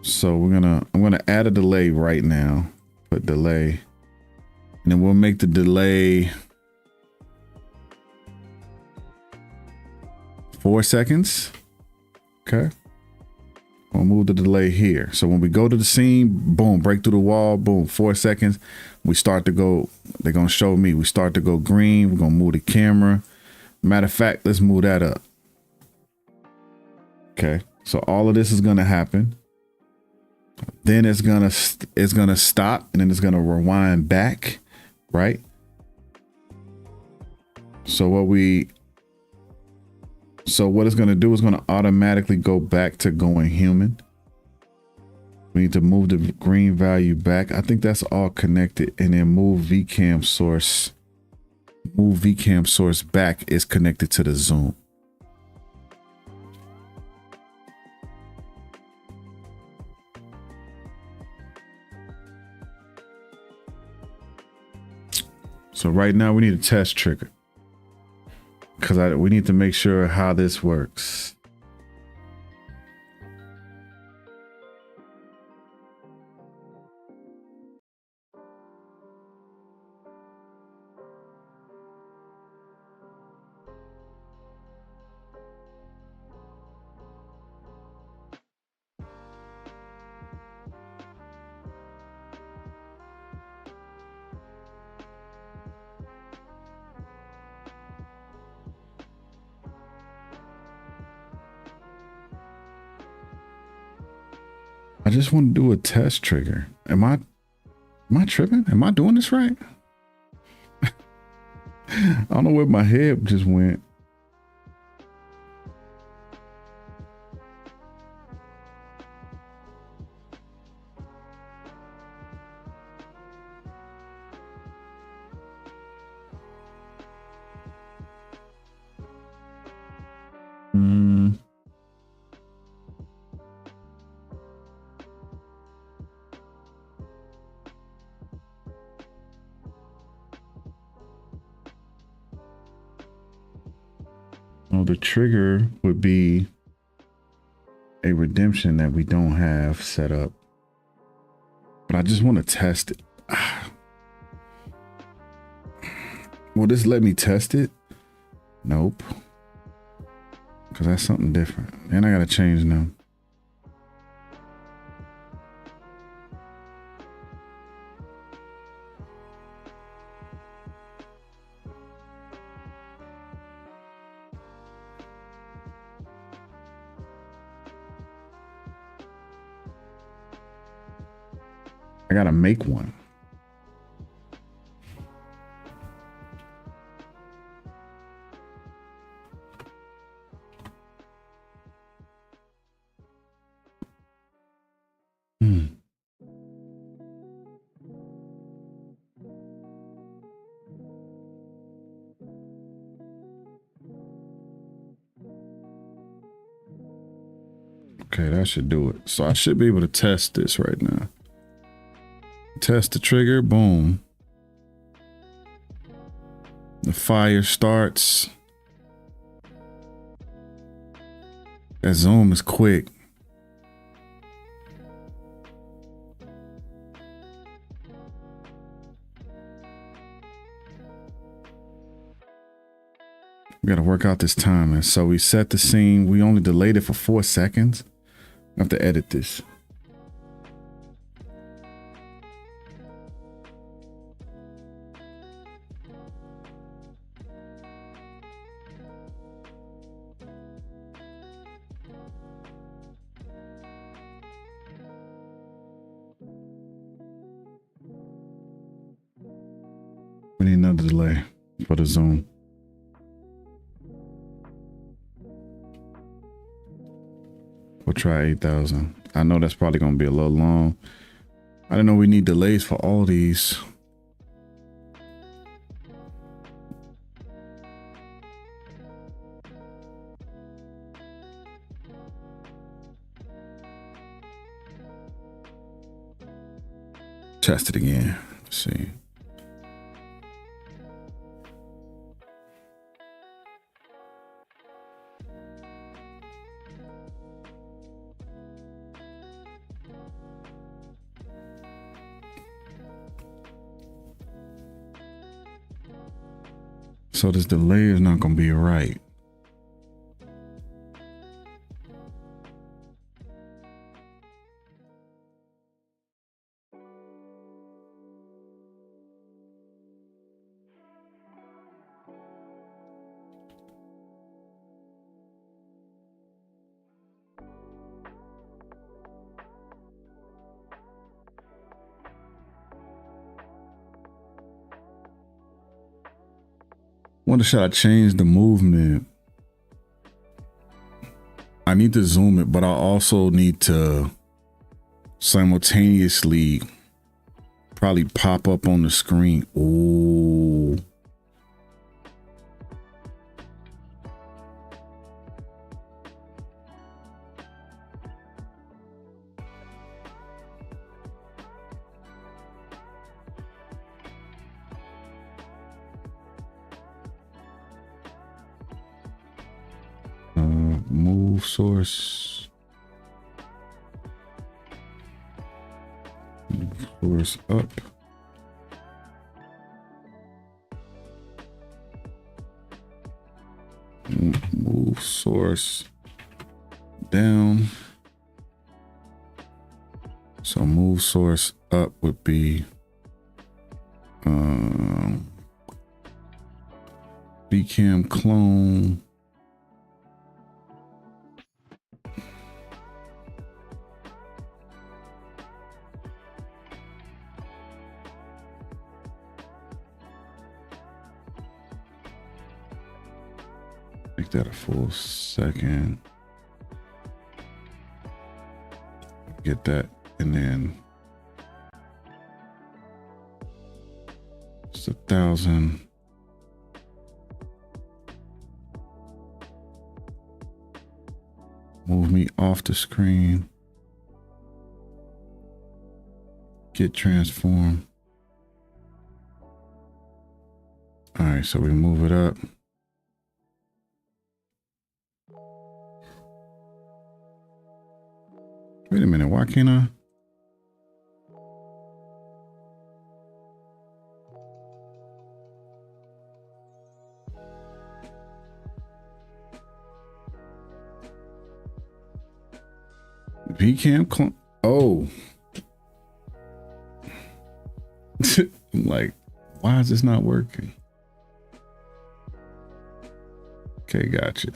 So I'm going to add a delay right now, put delay, and then we'll make the delay 4 seconds. Okay. We'll move the delay here. So when we go to the scene, boom, break through the wall, boom, 4 seconds. We start to go, they're going to show me, we start to go green. We're going to move the camera. Matter of fact, let's move that up. Okay. So all of this is going to happen. Then it's gonna stop, and then it's gonna rewind back, right? So what it's gonna do is gonna automatically go back to going human. We need to move the green value back. I think that's all connected, and then move VCam source. Move VCam source back is connected to the zoom. So right now we need a test trigger because we need to make sure how this works. I just want to do a test trigger. Am I tripping? Am I doing this right? I don't know where my head just went. Well, the trigger would be a redemption that we don't have set up. But I just want to test it. Will this let me test it? Nope. Because that's something different. And I got to change now. I got to make one. Okay, that should do it. So I should be able to test this right now. Test the trigger, boom. The fire starts. That zoom is quick. We gotta work out this timing. So we set the scene. We only delayed it for 4 seconds. I have to edit this. We need another delay for the zoom. We'll try 8,000. I know that's probably going to be a little long. I didn't know we need delays for all these. Test it again. Let's see. So this delay is not going to be right. Wonder should I change the movement? I need to zoom it, but I also need to simultaneously probably pop up on the screen. Ooh. Move source. Move source up. Move source down. So move source up would be bcam clone. Make that a full second. Get that, and then it's 1,000. Move me off the screen. Get transform. All right, so we move it up. Wait a minute, why can't I? VCam clone. Oh. I'm like, why is this not working? Okay, gotcha.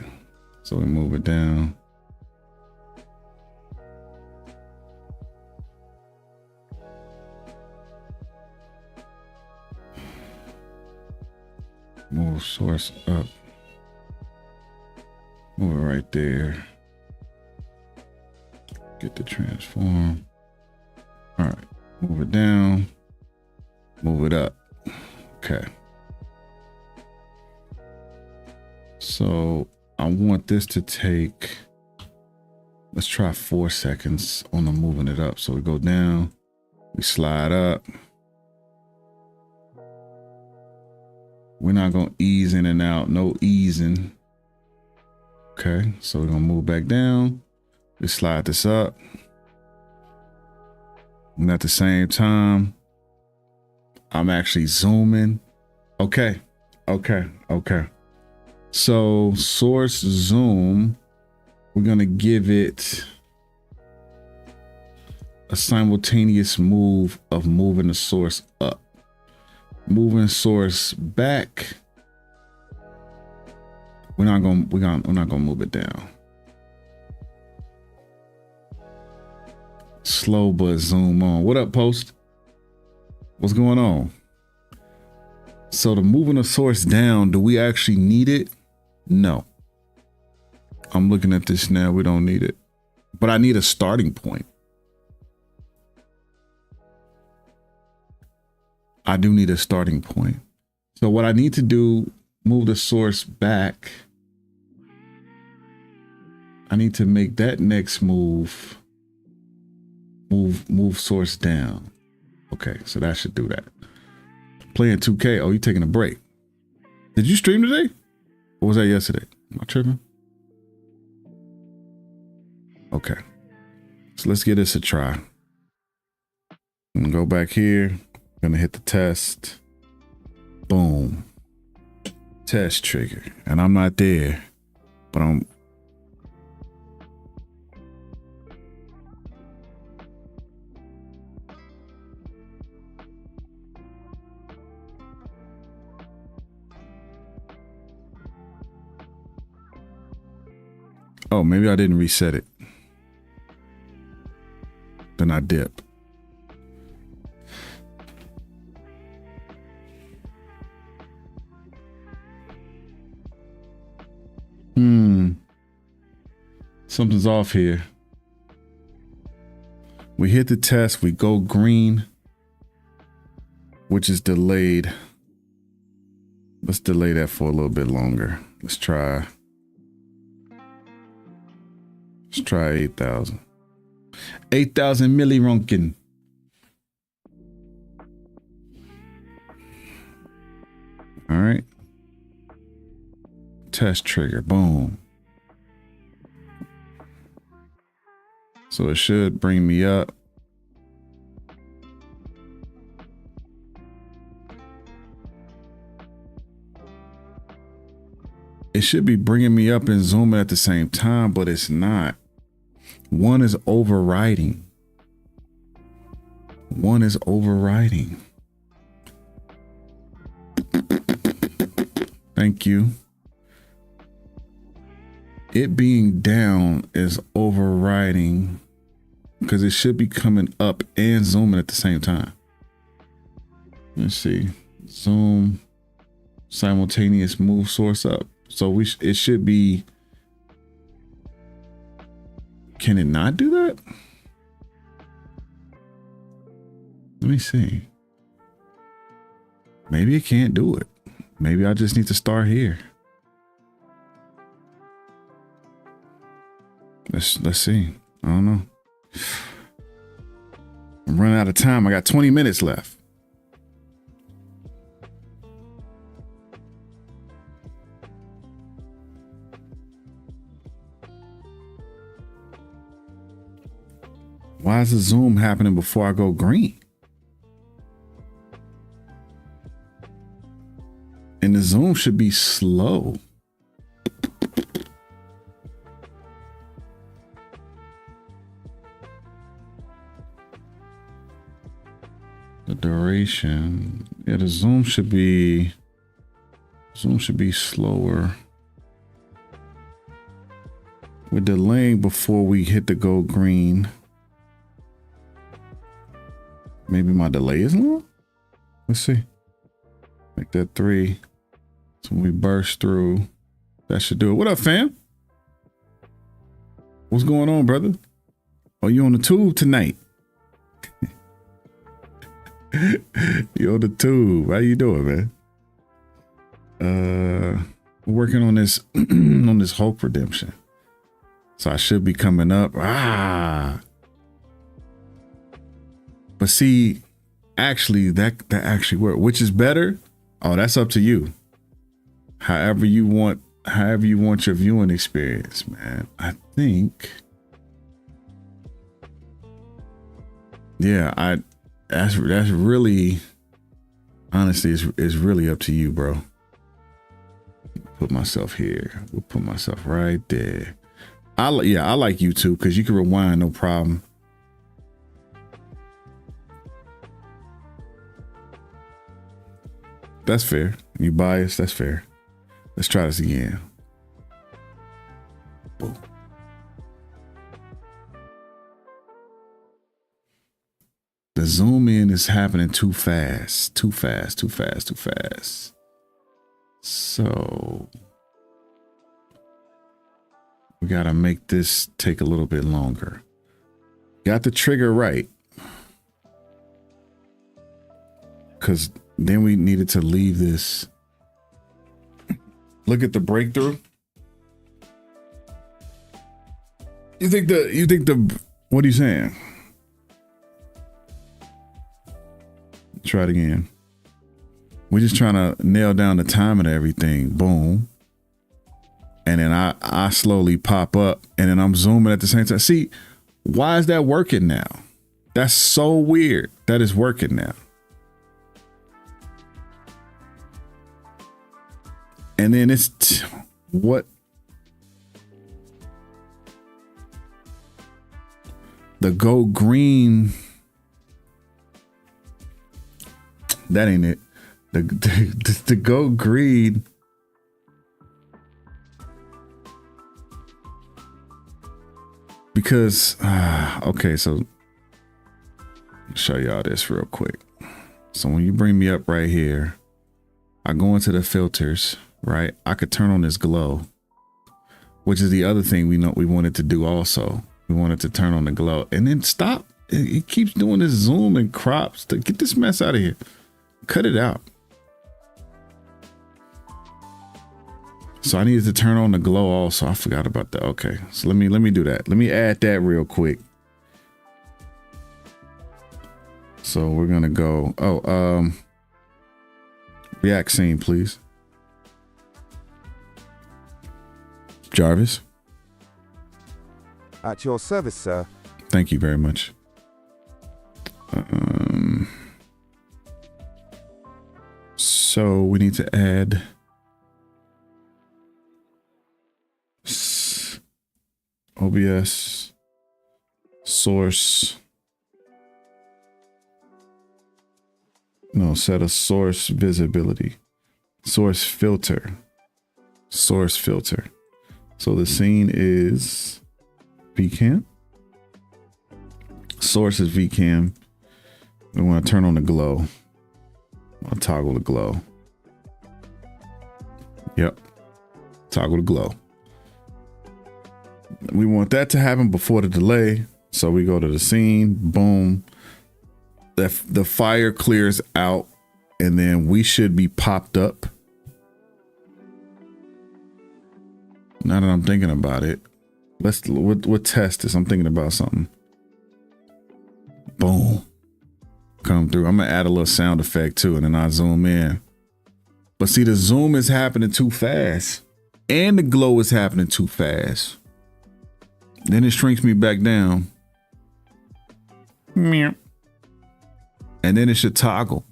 So we move it down. Move source up. Move it right there. Get the transform. All right, move it down. Move it up. Okay. So I want this to take, let's try 4 seconds on the moving it up. So we go down, we slide up. We're not gonna ease in and out, no easing. Okay, so we're gonna move back down. We slide this up. And at the same time, I'm actually zooming. Okay. So source zoom, we're gonna give it a simultaneous move of moving the source up. Moving source back. We're not gonna move it down. Slow but zoom on. What up, Post? What's going on? So the moving the source down, do we actually need it? No. I'm looking at this now. We don't need it. But I need a starting point. I do need a starting point. So what I need to do, move the source back. I need to make that next move. Move source down. Okay, so that should do that. Playing 2K. Oh, you taking a break? Did you stream today? Or was that yesterday? Am I tripping? Okay. So let's give this a try. I'm gonna go back here. Gonna hit the test. Boom. Test trigger. And I'm not there, but I'm. Oh, maybe I didn't reset it. Then I dip. Something's off here. We hit the test, we go green, which is delayed. Let's delay that for a little bit longer. Let's try 8,000. 8,000 millironkin. All right. Test trigger, boom. So it should bring me up. It should be bringing me up and zooming at the same time, but it's not. One is overriding. One is overriding. Thank you. It being down is overriding because it should be coming up and zooming at the same time. Let's see. Zoom, simultaneous move source up. So it should be. Can it not do that? Let me see. Maybe it can't do it. Maybe I just need to start here. Let's see. I don't know. I'm running out of time. I got 20 minutes left. Why is the zoom happening before I go green? And the zoom should be slow. The duration. Yeah, the zoom should be slower. We're delaying before we hit the go green. Maybe my delay is long. Let's see. Make that 3. So when we burst through, that should do it. What up, fam? What's going on, brother? Oh, you on the tube tonight? You on the tube? How you doing, man? We're working on this on this Hulk redemption. So I should be coming up. But see, actually, that actually worked. Which is better? Oh, that's up to you. However you want your viewing experience, man. I think, yeah, that's really, honestly, is really up to you, bro. Put myself here. We'll put myself right there. I like YouTube because you can rewind, no problem. That's fair. You biased, that's fair. Let's try this again. Boom. The zoom in is happening too fast. Too fast. So we gotta make this take a little bit longer. Got the trigger right. Because then we needed to leave this. Look at the breakthrough. You think the, what are you saying? Try it again. We're just trying to nail down the timing of everything. Boom. And then I slowly pop up and then I'm zooming at the same time. See, why is that working now? That's so weird. That is working now. And then it's what? The go green. That ain't it. The go green. Because, okay, so I'll show y'all this real quick. So when you bring me up right here, I go into the filters, right? I could turn on this glow, which is the other thing we wanted to do also. We wanted to turn on the glow and then stop. It keeps doing this zoom and crops. To get this mess out of here. Cut it out. So I needed to turn on the glow also. I forgot about that. Okay, so let me do that. Let me add that real quick. So we're gonna go. React scene, please. Jarvis. At your service, sir. Thank you very much. So we need to add OBS source. No, set a source visibility. Source filter. Source filter. So the scene is VCam. Source is VCam. We want to turn on the glow. I'll toggle the glow. Yep. Toggle the glow. We want that to happen before the delay. So we go to the scene, boom. The fire clears out and then we should be popped up. Now that I'm thinking about it, we'll test this. I'm thinking about something. Boom. Come through. I'm gonna add a little sound effect too, and then I zoom in. But see, the zoom is happening too fast, and the glow is happening too fast. Then it shrinks me back down. Meow. And then it should toggle.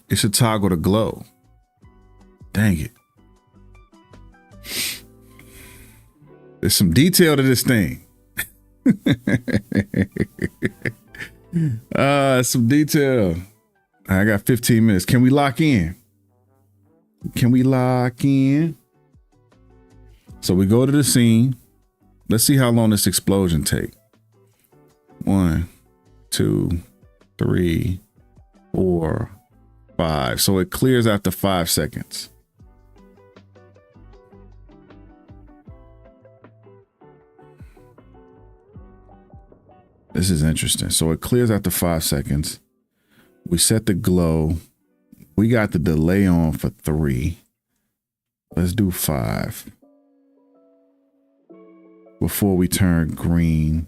It should toggle to glow. Dang it. There's some detail to this thing. Some detail. I got 15 minutes. Can we lock in? Can we lock in? So we go to the scene. Let's see how long this explosion take. 1, 2, 3, 4, 5. So it clears after 5 seconds. This is interesting. So it clears after 5 seconds. We set the glow. We got the delay on for 3. Let's do 5. Before we turn green.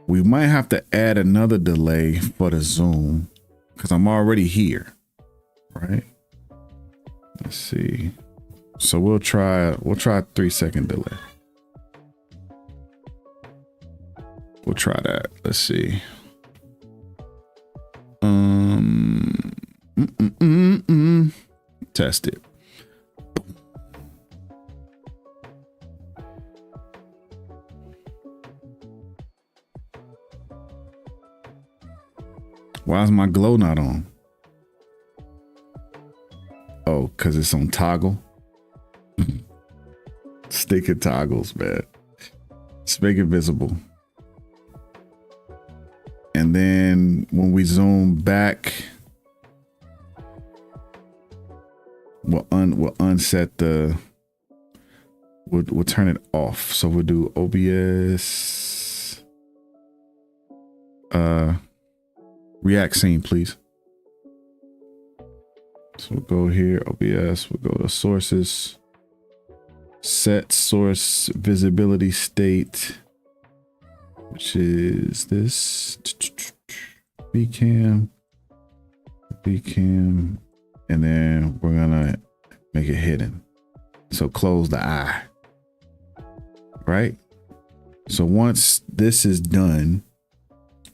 We might have to add another delay for the zoom because I'm already here, right? Let's see. So we'll try 3-second delay. We'll try that. Let's see. Test it. Why is my glow not on? Oh, because it's on toggle. Stick it toggles, man. Let's make it visible. And then when we zoom back, we'll unset the, we'll turn it off. So we'll do OBS, React scene, please. So we'll go here, OBS, we'll go to sources, set source visibility state, which is this VCam, and then we're gonna make it hidden. So close the eye, right? So once this is done,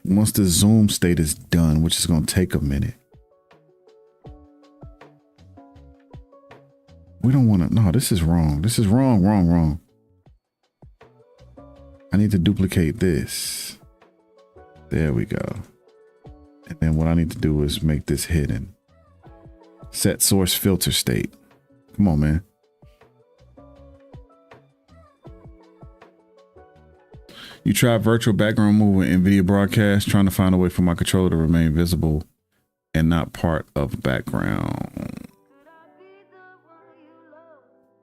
once the zoom state is done, which is gonna take a minute. We don't wanna, no, this is wrong. This is wrong. I need to duplicate this. There we go. And then what I need to do is make this hidden. Set source filter state. Come on, man. You tried virtual background move with NVIDIA broadcast, trying to find a way for my controller to remain visible and not part of background.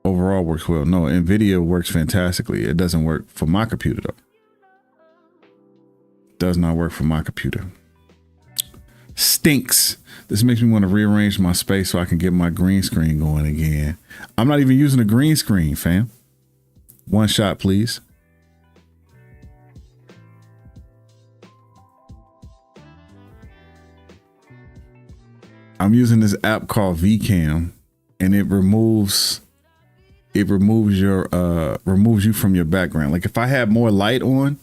Overall works well. No, NVIDIA works fantastically. It doesn't work for my computer though. Does not work for my computer. Stinks. This makes me want to rearrange my space so I can get my green screen going again. I'm not even using a green screen, fam. One shot, please. I'm using this app called VCam, and it removes you from your background. Like if I had more light on,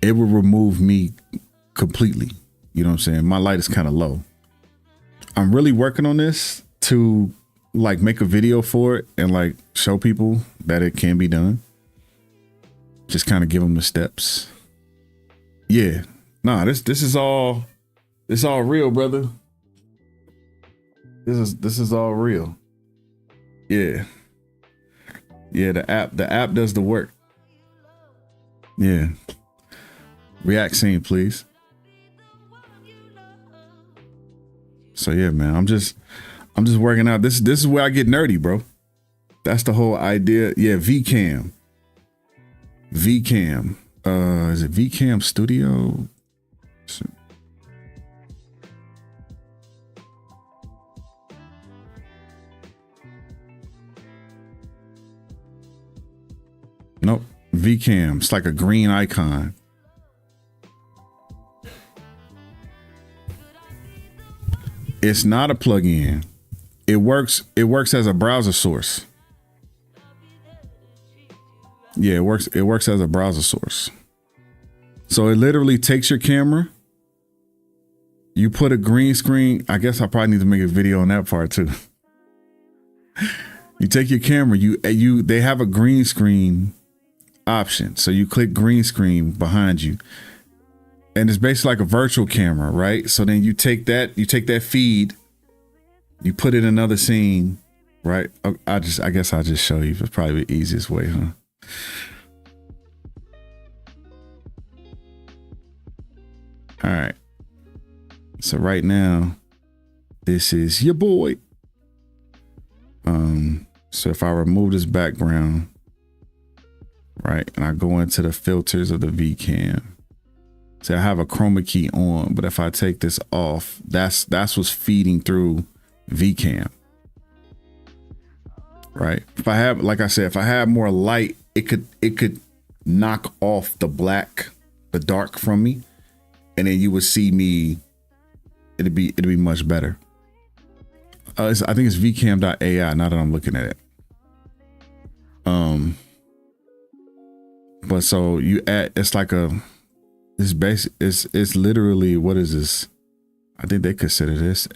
it would remove me completely. You know what I'm saying? My light is kind of low. I'm really working on this to like make a video for it and like show people that it can be done. Just kind of give them the steps. Yeah. Nah, this is all real, brother. This is all real. Yeah. Yeah, the app does the work. Yeah. React scene, please. So yeah, man, I'm just working out. This is where I get nerdy, bro. That's the whole idea. Yeah, VCam. Is it VCam Studio? Nope. VCam. It's like a green icon. It's not a plugin. It works as a browser source. Yeah, it works as a browser source. So it literally takes your camera. You put a green screen. I guess I probably need to make a video on that part too. You take your camera, they have a green screen option. So you click green screen behind you. And it's basically like a virtual camera, right? So then you take that feed, you put it in another scene, right? I guess I'll just show you. It's probably the easiest way, huh? All right. So right now, this is your boy. So if I remove this background, right, and I go into the filters of the VCam, so I have a chroma key on, but if I take this off, that's what's feeding through VCam, right? If I have, like I said, if I have more light, it could knock off the dark from me, and then you would see me. It'd be much better. I think it's vcam.ai. Now that I'm looking at it. But so you add, it's like it's basic. It's literally, what is this? I think they consider this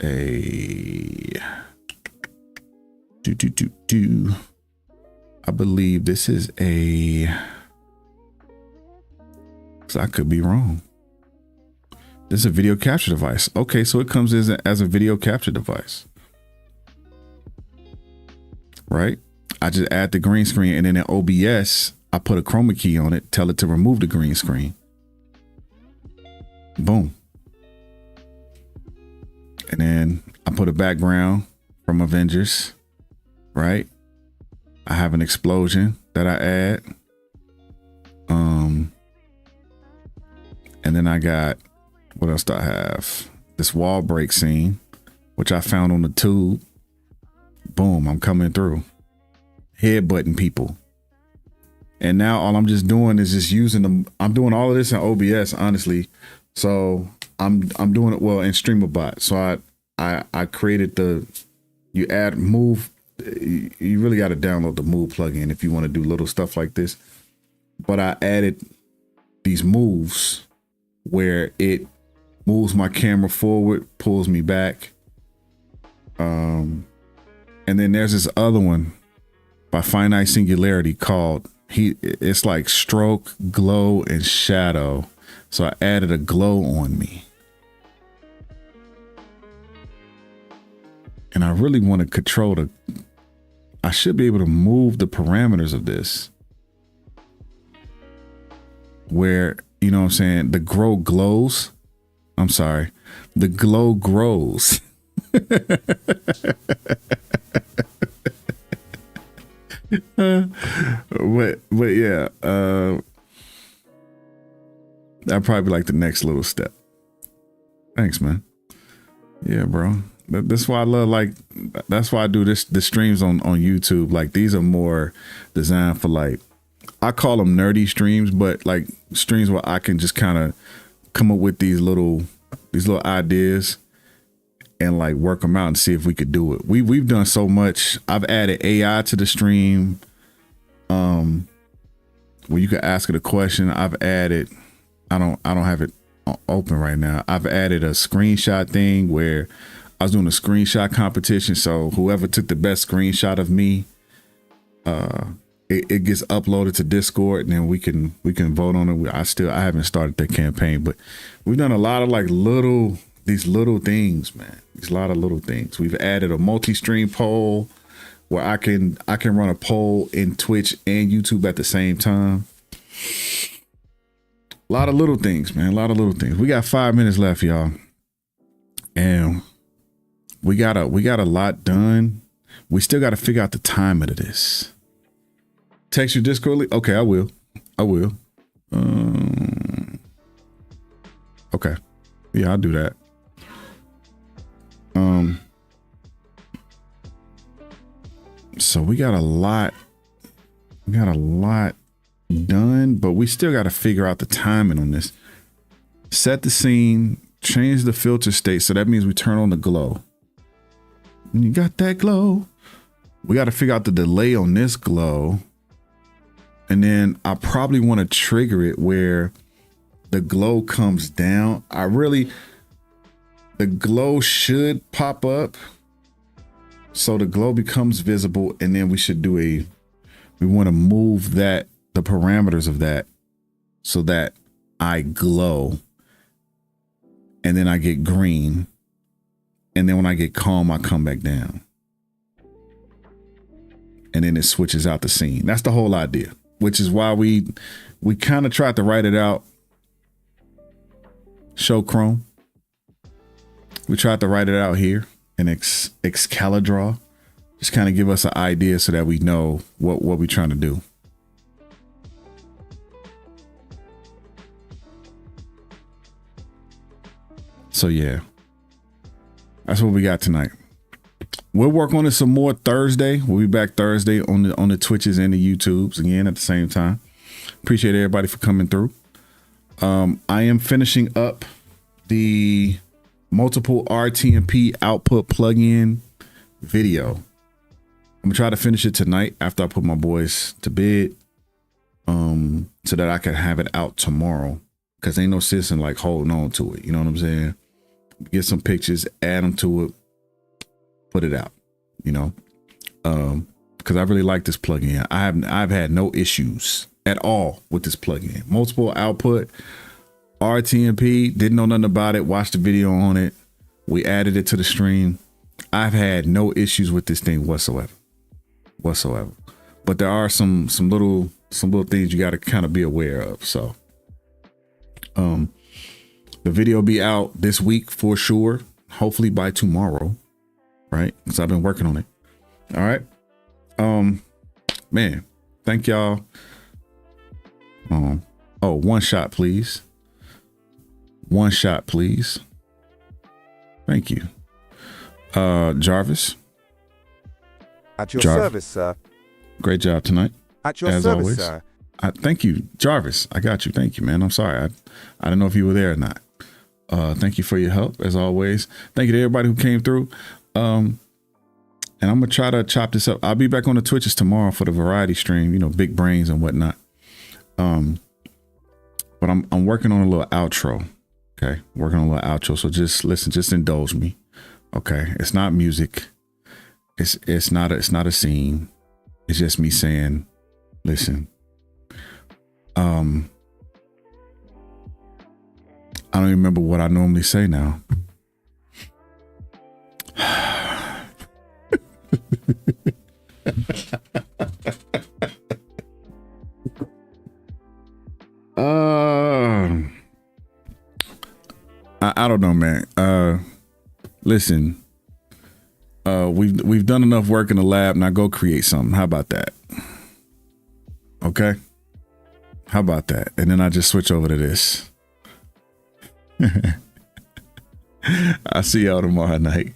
I believe this is so I could be wrong. This is a video capture device. Okay, so it comes as a video capture device. Right? I just add the green screen, and then in OBS, I put a chroma key on it, tell it to remove the green screen. Boom. And then I put a background from Avengers, right? I have an explosion that I add. And then I got, what else do I have? This wall break scene, which I found on the tube. Boom, I'm coming through. Headbutting people. And now all I'm just doing is just using them. I'm doing all of this in OBS, honestly. So I'm doing it well in streamerbot. So I created you add move. You really got to download the move plugin if you want to do little stuff like this. But I added these moves where it moves my camera forward, pulls me back. And then there's this other one by Finite Singularity called it's like stroke, glow, and shadow. So I added a glow on me. And I really want to control I should be able to move the parameters of this. Where, you know what I'm saying, the glow glows. I'm sorry. The glow grows. but yeah, that'd probably be like the next little step. Thanks, man. Yeah, bro. That's why I love, that's why I do the streams on YouTube. Like, these are more designed for, like, I call them nerdy streams, but like streams where I can just kind of come up with these little ideas and like work them out and see if we could do it. We've done so much. I've added AI to the stream, where you can ask it a question. I've added, I don't have it open right now. I've added a screenshot thing where I was doing a screenshot competition. So whoever took the best screenshot of me, it gets uploaded to Discord, and then we can vote on it. I haven't started that campaign, but we've done a lot of like these little things, man. These lot of little things. We've added a multi-stream poll where I can run a poll in Twitch and YouTube at the same time. A lot of little things, man. A lot of little things. We got 5 minutes left, y'all, and we got a lot done. We still got to figure out the timing of this. Text your Discord link? Okay, I will. Okay. Yeah, I'll do that. So we got a lot done, but we still got to figure out the timing on this. Set the scene, change the filter state. So that means we turn on the glow. When you got that glow, we got to figure out the delay on this glow. And then I probably want to trigger it where the glow comes down, the glow should pop up. So the glow becomes visible, and then we should do we want to move the parameters of that so that I glow, and then I get green, and then when I get calm, I come back down, and then it switches out the scene. That's the whole idea, which is why we kind of tried to write it out. Show Chrome. We tried to write it out here in Excalidraw. Just kind of give us an idea so that we know what we're trying to do. So yeah, that's what we got tonight. We'll work on it some more Thursday. We'll be back Thursday on the Twitches and the YouTubes again at the same time. Appreciate everybody for coming through. I am finishing up the multiple RTMP output plugin video. I'm gonna try to finish it tonight after I put my boys to bed, so that I can have it out tomorrow. Cause ain't no sense in like holding on to it. You know what I'm saying? Get some pictures, add them to it, put it out. You know, because I really like this plugin. I've had no issues at all with this plugin. Multiple output RTMP, didn't know nothing about it, watched the video on it, we added it to the stream. I've had no issues with this thing whatsoever. But there are some little things you got to kind of be aware of. So the video will be out this week for sure, hopefully by tomorrow, right? Because I've been working on it. All right. Man, thank y'all. Oh, one shot, please. One shot, please. Thank you. Jarvis. At your service, sir. Great job tonight. At your as service, always. sir. Thank you, Jarvis. I got you. Thank you, man. I'm sorry. I don't know if you were there or not. Thank you for your help, as always. Thank you to everybody who came through. And I'm going to try to chop this up. I'll be back on the Twitches tomorrow for the variety stream, you know, big brains and whatnot. But I'm working on a little outro. Okay. Working on a little outro. So just listen, just indulge me. Okay. It's not music. It's not a scene. It's just me saying, listen, I don't even remember what I normally say now. I don't know, man. Listen, we've done enough work in the lab. Now go create something. How about that? Okay. How about that? And then I just switch over to this. I'll see y'all tomorrow night.